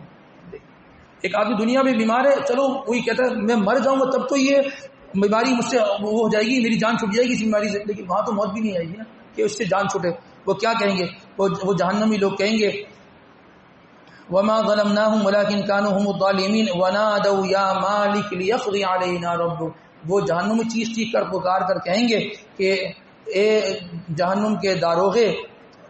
ایک آدمی دنیا میں بیمار ہے، چلو وہی کہتا ہے میں مر جاؤں گا تب تو یہ بیماری مجھ سے وہ ہو جائے گی، میری جان چھوٹ جائے گی اس بیماری سے، لیکن وہاں تو موت بھی نہیں آئے گی نا کہ اس سے جان چھوٹے. وہ کیا کہیں گے، وہ جہنمی لوگ کہیں گے وما ظلمناہم ولکن کانوا ھم الظالمین ونادوا یا مالک لیقضی علینا ربک. وہ جہنم میں چیخ کر پکار کر کہیں گے کہ اے جہنم کے داروغے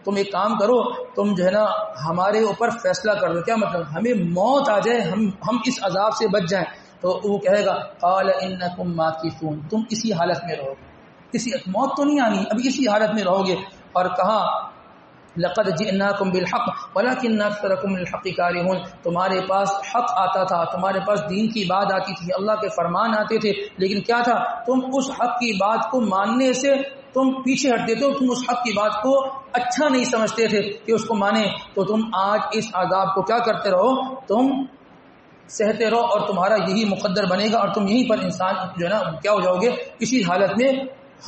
تم ایک کام کرو، تم جو ہے نا ہمارے اوپر فیصلہ کر دو. کیا مطلب، ہمیں موت آ جائے، ہم اس عذاب سے بچ جائیں. تو وہ کہے گا قال انکم ماکثون، تم اسی حالت میں رہو گے، موت تو نہیں آنی، ابھی اسی حالت میں رہو گے. اور کہا لقد جئناکم بالحق ولکن اکثرکم للحق کارہون، تمہارے پاس حق آتا تھا، تمہارے پاس دین کی بات آتی تھی، اللہ کے فرمان آتے تھے، لیکن کیا تھا، تم اس حق کی بات کو ماننے سے تم پیچھے ہٹتے تھے، تم اس حق کی بات کو اچھا نہیں سمجھتے تھے کہ اس کو مانے، تو تم آج اس عذاب کو کیا کرتے رہو، تم سہتے رہو اور تمہارا یہی مقدر بنے گا اور تم یہیں پر انسان جو ہے نا کیا ہو جاؤ گے، اسی حالت میں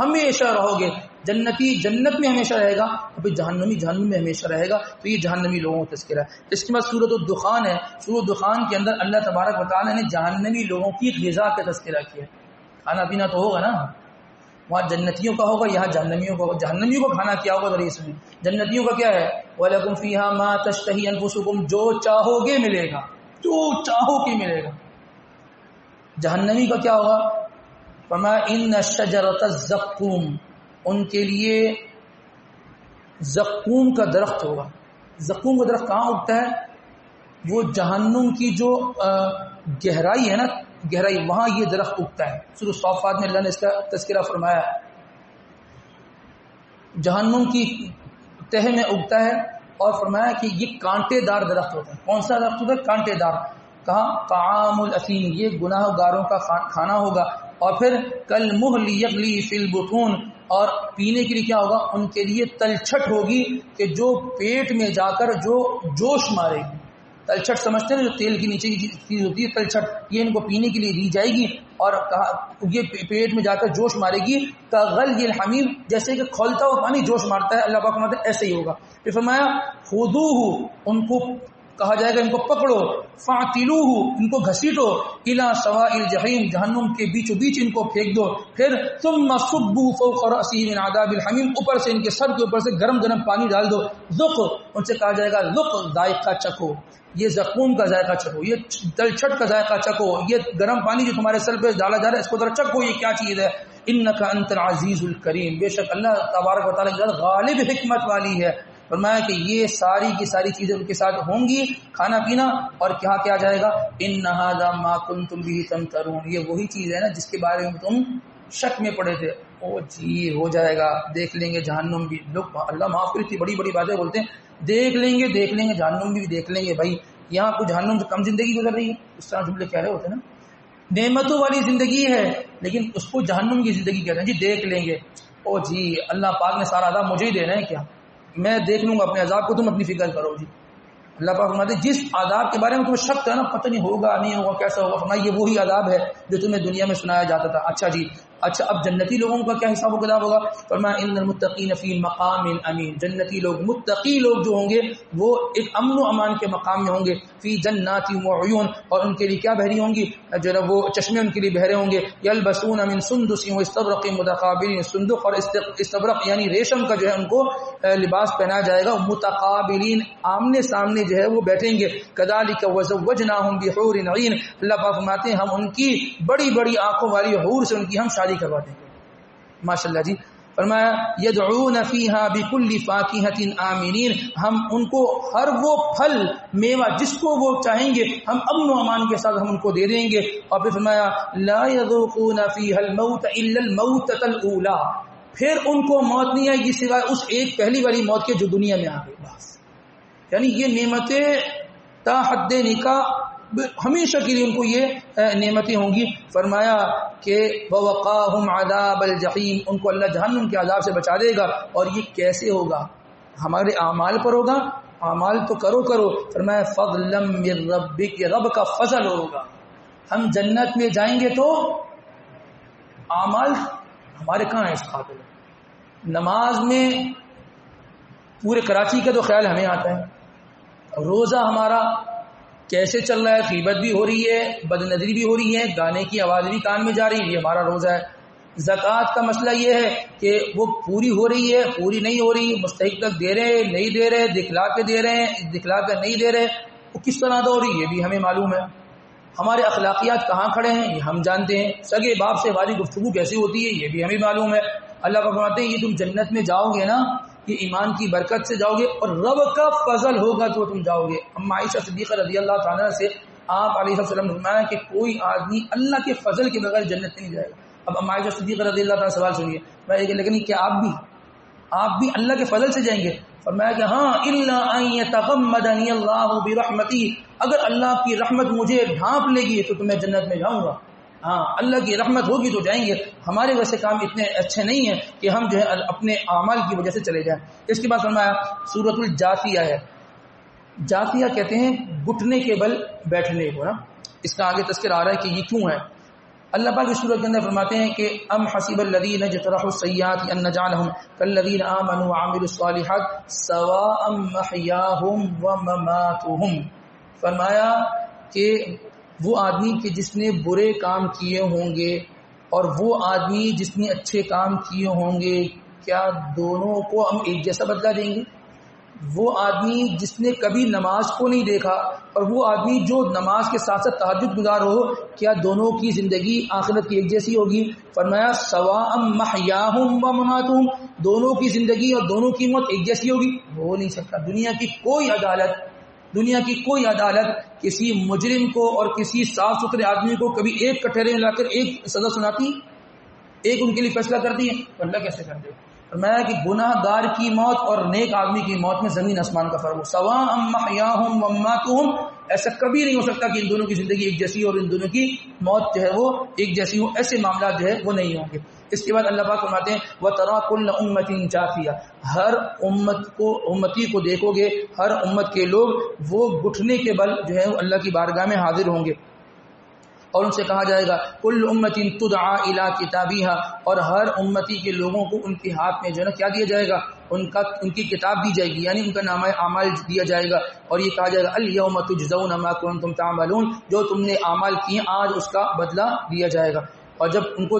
ہمیشہ رہو گے۔ جنتی جنت میں ہمیشہ رہے گا، ابھی جہنمی جہنم میں ہمیشہ رہے گا۔ تو یہ جہنمی لوگوں کا تذکرہ ہے۔ اس کے بعد سورۃ الدخان ہے۔ سورۃ الدخان کے اندر اللہ تبارک و تعالیٰ نے جہنمی لوگوں کی غذا کا تذکرہ کیا۔ کھانا پینا تو ہوگا نا، وہاں جنتیوں کا ہوگا، یہاں جہنمیوں کا ہوگا۔ جہنمیوں کو کھانا کیا ہوگا ذرا اس میں، جنتیوں کا کیا ہے، وَلَكُمْ فِيهَا مَا تَشْتَهِي أَنفُسُكُمْ، جو چاہو گے ملے گا، جو چاہو گے ملے گا۔ جہنمی کا کیا ہوگا، فَمَا إِنَّ الشَّجَرَةَ الزَّقُّومُ، ان کے لیے زقوم کا درخت ہوگا۔ زقوم کا درخت کہاں اگتا ہے، وہ جہنم کی جو گہرائی ہے نا، گہرائی، وہاں یہ درخت اگتا ہے۔ سورۃ الصافات میں اللہ نے اس کا تذکرہ فرمایا ہے، جہنم کی تہ میں اگتا ہے، اور فرمایا کہ یہ کانٹے دار درخت ہوتا ہے۔ کون سا درخت ہوتا ہے، کانٹے دار۔ کہا طعام الاثیم، یہ گناہ گاروں کا کھانا ہوگا۔ اور پھر کالمہل یغلی فی البطون، اور پینے کے لیے کیا ہوگا، ان کے لیے تلچھٹ ہوگی کہ جو پیٹ میں جا کر جو جوش مارے گی۔ تلچھٹ سمجھتے ہیں جو تیل کی نیچے کی چیز ہوتی ہے، تلچھٹ، یہ ان کو پینے کے لیے دی جائے گی، اور یہ پیٹ میں جا کر جوش مارے گی۔ کغلی الحمیم، جیسے کہ کھولتا ہوا پانی جوش مارتا ہے، اللہ پاک فرماتے ہیں ایسے ہی ہوگا۔ پھر فرمایا خذوہ، ان کو کہا جائے گا ان کو پکڑو، فاعتلوہ، ان کو گھسیٹو، الی سواء الجحیم، جہنم کے بیچو بیچ ان کو پھینک دو۔ پھر ثم صبوا فوق رأسہ من عذاب الحمیم، اوپر سے ان کے سر کے اوپر سے گرم گرم پانی ڈال دو۔ ذق، ان سے کہا جائے گا ذق، ذائقہ چکھو، یہ زقوم کا ذائقہ چکھو، یہ تلچھٹ کا ذائقہ چکھو، یہ گرم پانی جو تمہارے سر پہ ڈالا جا رہا ہے اس کو ذرا چکھو، یہ کیا چیز ہے۔ انک انت العزیز الکریم، بے شک اللہ تبارک و تعالیٰ کی ذات غالب حکمت والی ہے۔ فرمایا کہ یہ ساری کی ساری چیزیں ان کے ساتھ ہوں گی، کھانا پینا، اور کہا کیا جائے گا، ان ھذا ما کنتم به تمترون، یہ وہی چیز ہے نا جس کے بارے میں تم شک میں پڑے تھے۔ او جی ہو جائے گا، دیکھ لیں گے جہنم بھی۔ لوگ اللہ معاف کرے اتنی بڑی بڑی باتیں بولتے ہیں، دیکھ لیں گے جہنم بھی دیکھ لیں گے۔ بھائی یہاں کو جہنم سے کم زندگی گزر رہی ہے، اس طرح جملے کہہ رہے ہوتے ہیں نا، نعمتوں والی زندگی ہے لیکن اس کو جہنم کی زندگی کہتے ہیں۔ جی دیکھ لیں گے، او جی اللہ پاک نے سارا عذاب مجھے ہی دینا ہے کیا، میں دیکھ لوں گا اپنے عذاب کو، تم اپنی فکر کرو۔ جی اللہ پاک فرماتے ہیں جس عذاب کے بارے میں تمہیں شک تھا نا، پتہ نہیں ہوگا نہیں ہوگا کیسا ہوگا، فرمایا یہ وہی عذاب ہے جو تمہیں دنیا میں سنایا جاتا تھا۔ اچھا جی، اچھا اب جنتی لوگوں کا کیا حساب و کتاب ہوگا، فرمایا ان المتقین فی مقام امین، جنتی لوگ، متقی لوگ جو ہوں گے وہ ایک امن و امان کے مقام میں ہوں گے، فی جنات و عیون، اور ان کے لیے کیا بہری ہوں گی، جو ہے وہ چشمے ان کے لیے بہرے ہوں گے، یلبسون من سندس و استبرق متقابلین، صندوق اور استبرق یعنی ریشم کا جو ہے ان کو لباس پہنایا جائے گا، متقابلین آمنے سامنے جو ہے وہ بیٹھیں گے، کذالک وزوجناہم بحور عین، اللہ پاک فرماتے ہیں ہم ان کی بڑی بڑی آنکھوں والی حور سے ان کی ہم شادی کروا دیں گے۔ ماشاءاللہ جی، فرمایا یدعون فیہا بکل فاکہۃ آمنین، ہم ان کو ہر وہ پھل میوہ جس کو وہ چاہیں گے ہم امن و امان کے ساتھ ہم ان کو دے دیں گے۔ اور پھر فرمایا لا یذوقون فیہا الموت الا الموتۃ الاولی، پھر ان کو موت نہیں آئے گی سوائے اس ایک پہلی والی موت کے جو دنیا میں آ گئی بس۔ یعنی یہ نعمتیں تا حد نکاح ہمیشہ کے لیے ان کو یہ نعمتیں ہوں گی۔ فرمایا کہ ووقاہم عذاب الجحیم، ان کو اللہ جہنم کے عذاب سے بچا دے گا۔ اور یہ کیسے ہوگا، ہمارے اعمال پر ہوگا، اعمال تو کرو۔ فرمایا فضلا من ربک، یہ رب کا فضل ہوگا۔ ہم جنت میں جائیں گے تو اعمال ہمارے کہاں ہیں اس قابل، نماز میں پورے کراچی کا تو خیال ہمیں آتا ہے، روزہ ہمارا کیسے چل رہا ہے، غیبت بھی ہو رہی ہے، بد نظری بھی ہو رہی ہے، گانے کی آواز بھی کان میں جا رہی ہے، یہ ہمارا روزہ ہے۔ زکوٰۃ کا مسئلہ یہ ہے کہ وہ پوری ہو رہی ہے، پوری نہیں ہو رہی، مستحق تک دے رہے نہیں دے رہے، دکھلا کے دے رہے ہیں، دکھلا کے نہیں دے رہے، وہ کس طرح ہو رہی ہے یہ بھی ہمیں معلوم ہے۔ ہمارے اخلاقیات کہاں کھڑے ہیں یہ ہم جانتے ہیں، سگے باپ سے والی گفتگو کیسی ہوتی ہے یہ بھی ہمیں معلوم ہے۔ اللہ پاک فرماتے ہیں یہ تم جنت میں جاؤ گے نا، یہ ایمان کی برکت سے جاؤ گے اور رب کا فضل ہوگا تو تم جاؤ گے۔ اما عائشہ صدیقہ رضی اللہ تعالیٰ سے آپ علیہ السلام نے فرمایا کہ کوئی آدمی اللہ کے فضل کے بغیر جنت نہیں جائے گا۔ اب اما عائشہ صدیقہ رضی اللہ تعالیٰ سوال سنیے، میں لیکن کیا آپ بھی اللہ کے فضل سے جائیں گے؟ فرمایا کہ ہاں، الا ان یتغمدنی اللہ برحمتی، اگر اللہ کی رحمت مجھے ڈھانپ لے گی تو میں جنت میں جاؤں گا۔ ہاں اللہ کی رحمت ہوگی تو جائیں گے، ہمارے ویسے کام اتنے اچھے نہیں ہیں کہ ہم جو ہے اپنے اعمال کی وجہ سے چلے جائیں۔ اس کے بعد فرمایا سورۃ الجاثیہ ہے۔ جاثیہ کہتے ہیں گھٹنے کے بل بیٹھنے کو نا، اس کا آگے تذکرہ آ رہا ہے کہ یہ کیوں ہے۔ اللہ پاک اس سورۃ کے اندر فرماتے ہیں کہ ام حسب الذین اجترحوا السیئات ان نجعلهم کالذین آمنوا وعملوا الصالحات سواء محیاہم ومماتہم، فرمایا کہ وہ آدمی کہ جس نے برے کام کیے ہوں گے اور وہ آدمی جس نے اچھے کام کیے ہوں گے، کیا دونوں کو ہم ایک جیسا بدلہ دیں گے؟ وہ آدمی جس نے کبھی نماز کو نہیں دیکھا اور وہ آدمی جو نماز کے ساتھ ساتھ تہجد گزار ہو، کیا دونوں کی زندگی آخرت کی ایک جیسی ہوگی؟ فرمایا سواء محیاہم و مماتہم، دونوں کی زندگی اور دونوں کی موت ایک جیسی ہوگی؟ ہو نہیں سکتا۔ دنیا کی کوئی عدالت کسی مجرم کو اور کسی صاف ستھرے آدمی کو کبھی ایک کٹہرے میں لا کر ایک سزا سناتی، ایک ان کے لیے فیصلہ کرتی ہے؟ اللہ کیسے کر دے؟ فرمایا کہ گناہ گار کی موت اور نیک آدمی کی موت میں زمین آسمان کا فرق ہو۔ سواء محیاہم ومماتہم، ایسا کبھی نہیں ہو سکتا کہ ان دونوں کی زندگی ایک جیسی اور ان دونوں کی موت جو ہے وہ ایک جیسی ہو، ایسے معاملات جو ہے وہ نہیں ہوں گے۔ اس کے بعد اللہ پاک فرماتے ہیں وَتَرَىٰ كُلَّ أُمَّةٍ جَاثِيَةً، ہر امتی کو دیکھو گے، ہر امت کے لوگ وہ گھٹنے کے بل جو ہے اللہ کی بارگاہ میں حاضر ہوں گے، اور ان سے کہا جائے گا کل امت تدعا الی کتابیہا، اور ہر امتی کے لوگوں کو ان کے ہاتھ میں جو ہے نا کیا دیا جائے گا؟ ان کی کتاب دی جائے گی، یعنی ان کا نامہ اعمال دیا جائے گا، اور یہ کہا جائے گا الیوم تجزون ما کنتم تعملون، جو تم نے اعمال کیے آج اس کا بدلہ دیا جائے گا۔ اور جب ان کو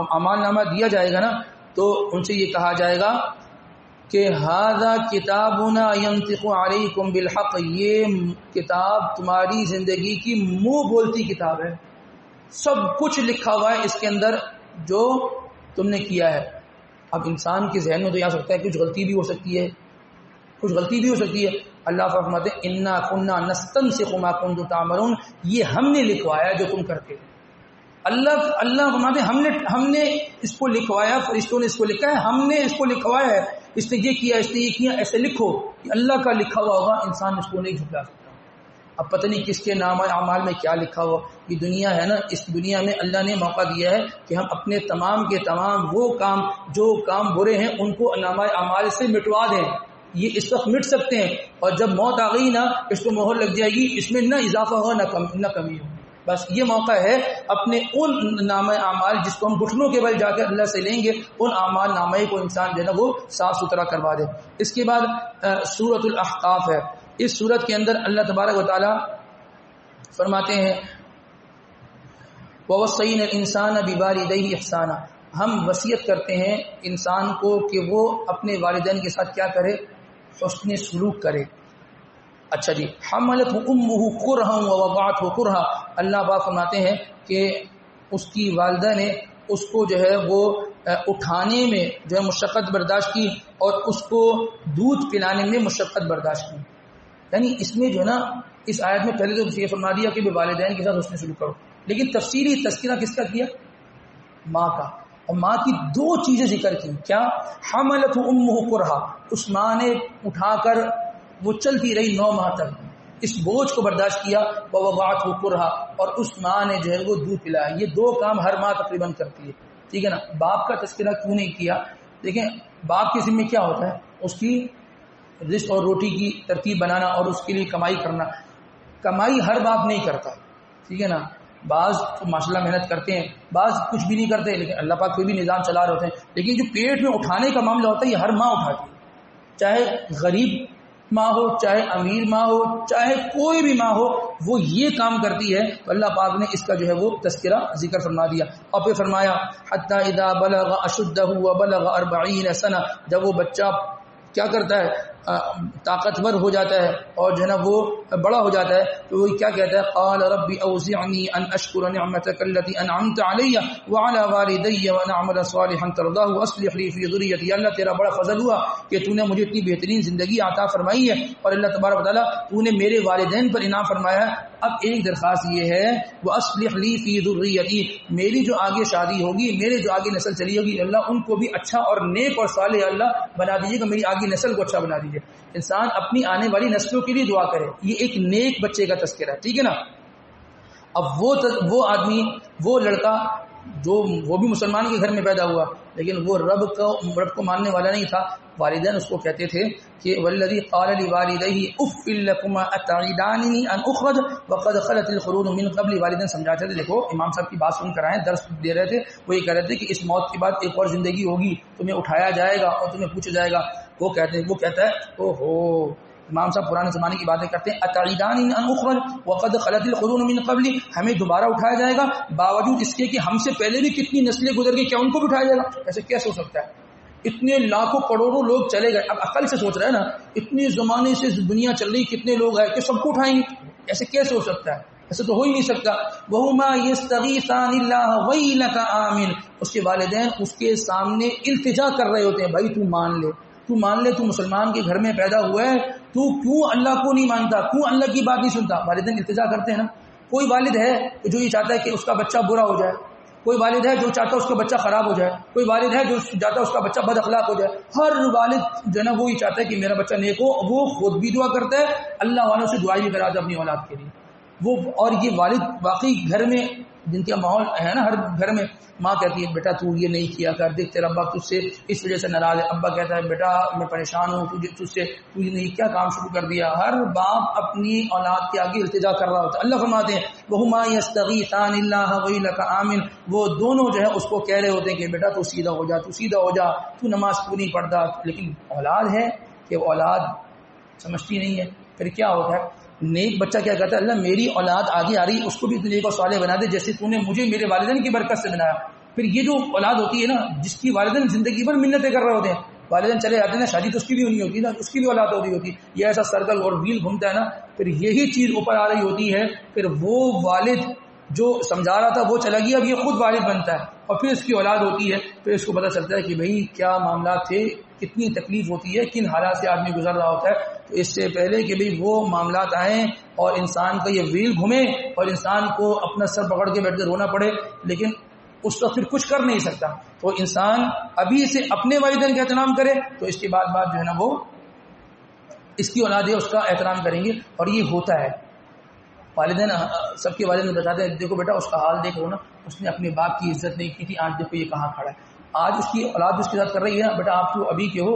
اعمال نامہ دیا جائے گا نا تو ان سے یہ کہا جائے گا کہ ھذا کتابنا ینطق علیکم بالحق، یہ کتاب تمہاری زندگی کی منہ بولتی کتاب ہے، سب کچھ لکھا ہوا ہے اس کے اندر جو تم نے کیا ہے۔ اب انسان کے ذہن میں تو یہ آ سکتا ہے کچھ غلطی بھی ہو سکتی ہے، اللہ فرماتے ہیں انا کنا نستنسخ ما کنتم تعملون، یہ ہم نے لکھوایا جو تم کرتے تھے۔ اللہ فرماتے ہیں ہم نے اس کو لکھوایا، فرشتوں نے اس کو لکھا ہے، ہم نے اس کو لکھوایا ہے، اس نے یہ کیا، اس نے یہ کیا، ایسے لکھو، یہ اللہ کا لکھا ہوا ہوگا، انسان اس کو نہیں جھٹلا سکتا۔ اب پتہ نہیں کس کے نام اعمال میں کیا لکھا ہوا، یہ دنیا ہے نا، اس دنیا میں اللہ نے موقع دیا ہے کہ ہم اپنے تمام کے تمام وہ کام جو کام برے ہیں ان کو نامہ اعمال سے مٹوا دیں، یہ اس وقت مٹ سکتے ہیں، اور جب موت آ گئی نا اس کو مہر لگ جائے گی، اس میں نہ اضافہ ہو نہ کمی ہو۔ بس یہ موقع ہے اپنے ان نامہ اعمال جس کو ہم گھٹنوں کے بل جا کر اللہ سے لیں گے، ان اعمال نامے کو انسان جو ہے نا وہ صاف ستھرا کروا دے۔ اس کے بعد سورۃ الاحقاف ہے، اس سورت کے اندر اللہ تبارک و تعالی فرماتے ہیں وَوَصَّيْنَا الْإِنسَانَ بِوَالِدَيْهِ إِحْسَانًا، ہم وصیت کرتے ہیں انسان کو کہ وہ اپنے والدین کے ساتھ کیا کرے؟ حسن سلوک کرے۔ اچھا جی، حملتہ امہ کرہا ووضعتہ کرہا، اللہ پاک فرماتے ہیں کہ اس کی والدہ نے اس کو جو ہے وہ اٹھانے میں جو ہے مشقت برداشت کی، اور اس کو دودھ پلانے میں مشقت برداشت کی۔ یعنی اس میں جو ہے نا اس آیت میں پہلے تو یہ فرما دیا کہ والدین کے ساتھ حسن سلوک کرو، لیکن تفصیلی تذکرہ کس کا کیا؟ ماں کا، اور ماں کی دو چیزیں ذکر کی، کیا؟ حملتہ امہ کرہا، اس ماں نے اٹھا کر وہ چلتی رہی 9 ماہ تک، اس بوجھ کو برداشت کیا، ووضعتہ کرہا، اور اس ماں نے جو ہے وہ دودھ پلایا۔ یہ 2 کام ہر ماں تقریباً کرتی ہے، ٹھیک ہے نا۔ باپ کا تذکرہ کیوں نہیں کیا؟ دیکھیں باپ کے ذمہ کیا ہوتا ہے؟ اس کی رزق اور روٹی کی ترتیب بنانا اور اس کے لیے کمائی کرنا۔ کمائی ہر باپ نہیں کرتا، ٹھیک ہے نا، بعض ماشاء اللہ محنت کرتے ہیں، بعض کچھ بھی نہیں کرتے، لیکن اللہ پاک کوئی بھی نظام چلا رہے ہوتے ہیں، لیکن جو پیٹ میں اٹھانے کا معاملہ ہوتا ہے یہ ہر ماں اٹھاتی ہے، چاہے غریب ماں ہو، چاہے امیر ماں ہو، چاہے کوئی بھی ماں ہو، وہ یہ کام کرتی ہے۔ تو اللہ پاک نے اس کا جو ہے وہ تذکرہ ذکر فرما دیا، اور پھر فرمایا حتی اذا بلغ اشدہ وبلغ 40 سنہ، جب وہ بچہ کیا کرتا ہے؟ طاقتور ہو جاتا ہے اور جو ہے نا وہ بڑا ہو جاتا ہے، تو وہ کیا کہتا ہے؟ قال رب اوزعنی ان اشکر نعمتک التي انعمت علی وعلى والدی وان اعمل صالحا ترضاه واصلح لي في ذریتی۔ اللہ تیرا بڑا فضل ہوا کہ تو نے مجھے اتنی بہترین زندگی عطا فرمائی ہے، اور اللہ تبارک و تعالیٰ تو نے میرے والدین پر انعام فرمایا ہے۔ اب ایک درخواست یہ ہے واصلح لي في ذریتی، میری جو آگے شادی ہوگی، میرے جو آگے نسل چلی ہوگی، اللہ ان کو بھی اچھا اور نیک اور صالح اللہ بنا دیجیے گا، میری آگے نسل کو اچھا بنا دیجیے۔ انسان اپنی آنے والی نسلوں کے لیے دعا کرے، یہ ایک نیک بچے کا تذکرہ ہے، ٹھیک ہے نا۔ اب وہ آدمی، وہ لڑکا جو وہ بھی مسلمان کے گھر میں پیدا ہوا لیکن وہ رب کو ماننے والا نہیں تھا، والدین اس کو کہتے تھے کہ والذی قال لوالدیہ اف لکما اتعداننی ان اخرج وقد خلت القرون من قبل، والدین سمجھاتے تھے دیکھو امام صاحب کی بات سن کر آئے، درس دے رہے تھے، وہ یہ کہہ رہے تھے کہ اس موت کے بعد ایک اور زندگی ہوگی، تمہیں اٹھایا جائے گا اور تمہیں پوچھا جائے گا۔ وہ کہتا ہے اوہو، امام صاحب پرانے زمانے کی باتیں کرتے ہیں، اتعدان ان اخرج وقد خلت القرون من قبل، ہمیں دوبارہ اٹھایا جائے گا باوجود اس کے کہ ہم سے پہلے بھی کتنی نسلیں گزر گئی، کیا ان کو بھی اٹھایا جائے گا؟ ایسے کیسے ہو سکتا ہے؟ اتنے لاکھوں کروڑوں لوگ چلے گئے، اب عقل سے سوچ رہے ہیں نا، اتنے زمانے سے دنیا چل رہی، کتنے لوگ ہیں کہ سب کو اٹھائیں گے؟ ایسے کیسے ہو سکتا ہے؟ ایسے تو ہو ہی نہیں سکتا۔ وَهُمَا يَسْتَغِيثَانِ اللَّهَ وَيْلَكَ آمِنْ، اس کے والدین اس کے سامنے التجا کر رہے ہوتے ہیں، بھائی تو مان لے، تو مسلمان کے گھر میں پیدا ہوا ہے، تو کیوں اللہ کو نہیں مانتا، کیوں اللہ کی بات نہیں سنتا؟ والدین التجا کرتے ہیں نا۔ کوئی والد ہے جو یہ چاہتا ہے کہ اس کا بچہ برا ہو جائے، کوئی والد ہے جو چاہتا ہے اس کا بچہ خراب ہو جائے، کوئی والد ہے جو چاہتا ہے اس کا بچہ بد اخلاق ہو جائے، ہر والد جو ہے نا وہ یہ چاہتا ہے کہ میرا بچہ نیک ہو، وہ خود بھی دعا کرتا ہے، اللہ والوں سے دعائیں بھی کراتا ہے اپنی اولاد کے لیے۔ وہ اور یہ والد واقعی گھر میں جن کا ماحول ہے نا، ہر گھر میں ماں کہتی ہے بیٹا تو یہ نہیں کیا کر، دیکھ تیرا ابا تجھ سے اس وجہ سے ناراض ہے، ابا کہتا ہے بیٹا میں پریشان ہوں تجھ سے، تو یہ نہیں کیا کام شروع کر دیا۔ ہر باپ اپنی اولاد کے آگے التجا کر رہا ہوتا ہے۔ اللہ فرماتے ہیں وَهُمَا يَسْتَغِيثَانِ اللَّهَ وَيْلَكَ آمِنْ، وہ دونوں جو ہے اس کو کہہ رہے ہوتے ہیں کہ بیٹا تو سیدھا ہو جا، تو نماز کیوں نہیں پڑھتا؟ لیکن اولاد ہے کہ اولاد سمجھتی نہیں ہے، پھر کیا ہوتا ہے؟ نیک بچہ کیا کہتا ہے، اللہ میری اولاد آگے آ رہی اس کو بھی تو نیک اور صالح بنا دے جیسے تو نے مجھے میرے والدین کی برکت سے بنایا۔ پھر یہ جو اولاد ہوتی ہے نا جس کی والدین زندگی بھر منتیں کر رہے ہوتے ہیں، والدین چلے جاتے ہیں نا، شادی تو اس کی بھی ہونی ہوتی ہے نا، اس کی بھی اولاد ہو رہی ہوتی ہے، یہ ایسا سرکل اور ویل گھومتا ہے نا، پھر یہی چیز اوپر آ رہی ہوتی ہے، پھر وہ والد جو سمجھا رہا تھا وہ چلا گیا، اب یہ خود والد بنتا ہے اور پھر اس کی اولاد ہوتی ہے، پھر اس کو پتہ چلتا ہے کہ بھئی کیا معاملات تھے، کتنی تکلیف ہوتی ہے، کن حالات سے آدمی گزر رہا ہوتا ہے۔ تو اس سے پہلے کہ بھئی وہ معاملات آئیں اور انسان کا یہ ویل گھومے اور انسان کو اپنا سر پکڑ کے بیٹھ کے رونا پڑے، لیکن اس وقت پھر کچھ کر نہیں سکتا، تو انسان ابھی سے اپنے والدین کا احترام کرے تو اس کے بعد جو ہے نا وہ اس کی اولاد ہے اس کا احترام کریں گے، اور یہ ہوتا ہے۔ والدین سب کے والدین بتاتے ہیں دیکھو بیٹا اس کا حال دیکھو نا، اس نے اپنے باپ کی عزت نہیں کی تھی، آج دیکھو یہ کہاں کھڑا ہے، آج اس کی اولاد اس کے ساتھ کر رہی ہے بیٹا آپ تو ابھی کے ہو،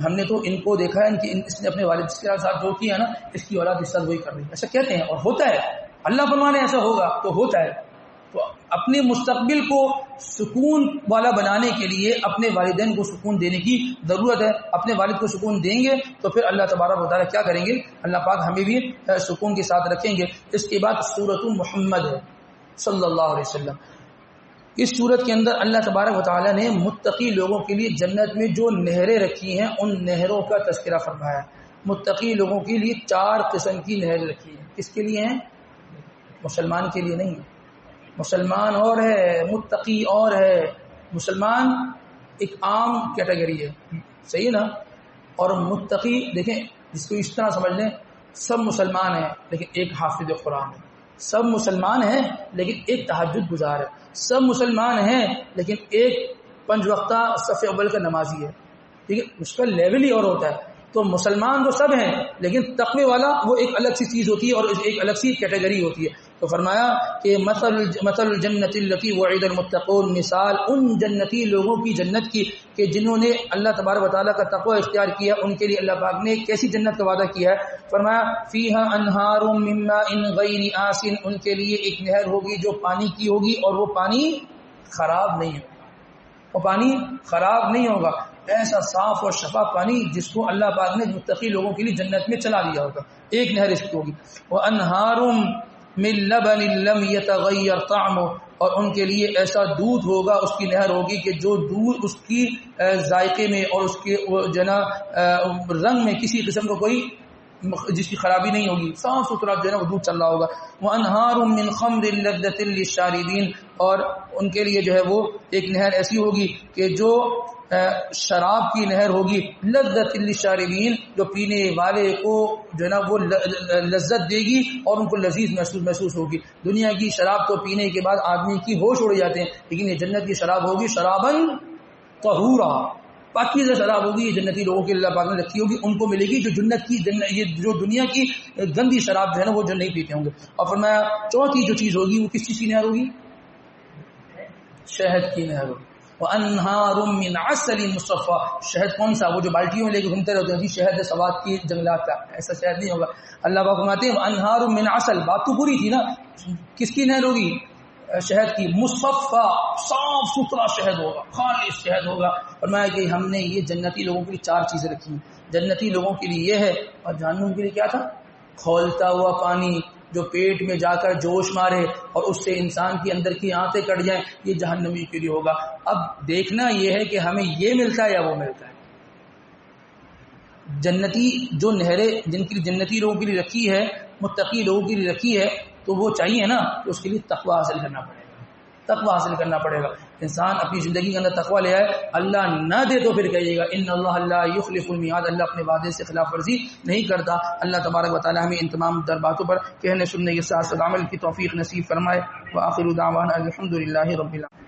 ہم نے تو ان کو دیکھا ہے کہ اس نے اپنے والد کے ساتھ جو کیا نا اس کی اولاد اس ساتھ وہی کر رہی ہے، ایسا کہتے ہیں اور ہوتا ہے، اللہ فرمانے ایسا ہوگا تو ہوتا ہے۔ تو اپنے مستقبل کو سکون والا بنانے کے لیے اپنے والدین کو سکون دینے کی ضرورت ہے، اپنے والد کو سکون دیں گے تو پھر اللہ تبارک و تعالیٰ کیا کریں گے، اللہ پاک ہمیں بھی سکون کے ساتھ رکھیں گے۔ اس کے بعد سورۃ محمد ہے صلی اللہ علیہ وسلم، اس سورت کے اندر اللہ تبارک و تعالیٰ نے متقی لوگوں کے لیے جنت میں جو نہریں رکھی ہیں ان نہروں کا تذکرہ فرمایا۔ متقی لوگوں کے لیے 4 قسم کی نہریں رکھی ہیں، کس کے لیے ہیں؟ مسلمان کے لیے نہیں، مسلمان اور ہے متقی اور ہے۔ مسلمان ایک عام کیٹیگری ہے، صحیح نا، اور متقی دیکھیں جس کو اس طرح سمجھ لیں سب مسلمان ہیں لیکن ایک حافظ قرآن ہے، سب مسلمان ہیں لیکن ایک تہجد گزار ہے، سب مسلمان ہیں لیکن ایک 5 وقتہ صف اول کا نمازی ہے، ٹھیک ہے، اس کا لیول ہی اور ہوتا ہے۔ تو مسلمان تو سب ہیں لیکن تقوی والا وہ ایک الگ سی چیز ہوتی ہے اور ایک الگ سی کیٹیگری ہوتی ہے۔ تو فرمایا کہ مثل الجنت التی وعد المتقون، مثال ان جنتی لوگوں کی جنت کی کہ جنہوں نے اللہ تبارک و تعالیٰ کا تقوی اختیار کیا، ان کے لیے اللہ پاک نے کیسی جنت کا وعدہ کیا ہے۔ فرمایا فیہا انہار من ماء غیر آسن، ان کے لیے ایک نہر ہوگی جو پانی کی ہوگی اور وہ پانی خراب نہیں ہوگا، وہ پانی خراب نہیں ہوگا، ایسا صاف اور شفاف پانی جس کو اللہ پاک نے متقی لوگوں کے لیے جنت میں چلا دیا ہوگا۔ ایک نہر اس کی ہوگی، وانہار من لبن لم يتغیر طعمه، اور ان کے لیے ایسا دودھ ہوگا، اس کی نہر ہوگی کہ جو دودھ اس کی ذائقے میں اور اس کے جنا رنگ میں کسی قسم کا کوئی جس کی خرابی نہیں ہوگی، صاف ستھرا جو ہے نا وہ دودھ چل رہا ہوگا۔ وانہار من خمر لذۃ للشاربین، اور ان کے لیے جو ہے وہ ایک نہر ایسی ہوگی کہ جو شراب کی نہر ہوگی، لذۃ للشاربین، جو پینے والے کو جو ہے نا وہ لذت دے گی اور ان کو لذیذ محسوس ہوگی۔ دنیا کی شراب تو پینے کے بعد آدمی کی ہوش اڑ جاتے ہیں، لیکن یہ جنت کی شراب ہوگی شرابن طہورا، پاکیزہ شراب ہوگی یہ جنتی لوگوں کے اللہ پاک نے رکھی ہوگی، ان کو ملے گی جو جنت کی یہ جو دنیا کی گندی شراب جو ہے نا وہ جو نہیں پیتے ہوں گے۔ اور فرمایا چوتھی جو چیز ہوگی وہ کس چیز کی نہر ہوگی؟ شہد کی نہر ہوگی۔ وَأَنْهَارٌ مِّنْ عَسَلٍ مُّصَفًّى، شہد کون سا؟ وہ جو بالٹیوں میں لے کے گھومتے رہتے ہیں شہد سوات کی جنگلات کا، ایسا شہد نہیں ہوگا۔ اللہ پاک فرماتے ہیں وَأَنْهَارٌ مِّنْ عَسَل، بات تو پوری تھی نا، کس کی نہر ہوگی؟ شہد کی، مصفہ، صاف ستھرا شہد ہوگا، خالص شہد ہوگا۔ فرمایا کہ ہم نے یہ جنتی لوگوں کے لیے 4 چیزیں رکھی ہیں، جنتی لوگوں کے لیے یہ ہے، اور جہنم کے لیے کیا تھا؟ کھولتا ہوا پانی جو پیٹ میں جا کر جوش مارے اور اس سے انسان کی اندر کی آنتیں کٹ جائیں، یہ جہنمی کے لیے ہوگا۔ اب دیکھنا یہ ہے کہ ہمیں یہ ملتا ہے یا وہ ملتا ہے۔ جنتی جو نہریں جن کی جنتی لوگوں کے لیے رکھی ہے، متقی لوگوں کے لیے رکھی ہے، تو وہ چاہیے نا کہ اس کے لیے تقوی حاصل کرنا پڑے گا، تقوی حاصل کرنا پڑے گا۔ انسان اپنی زندگی کے اندر تقوی لے آئے، اللہ نہ دے تو پھر کہیے گا ان اللہ لا یخلف المیعاد، اللہ اپنے وعدے سے خلاف ورزی نہیں کرتا۔ اللہ تبارک و تعالی ہمیں ان تمام در باتوں پر کہنے سننے کے ساتھ عمل کی توفیق نصیب فرمائے۔ وآخر دعوانا الحمد للہ رب العالمین۔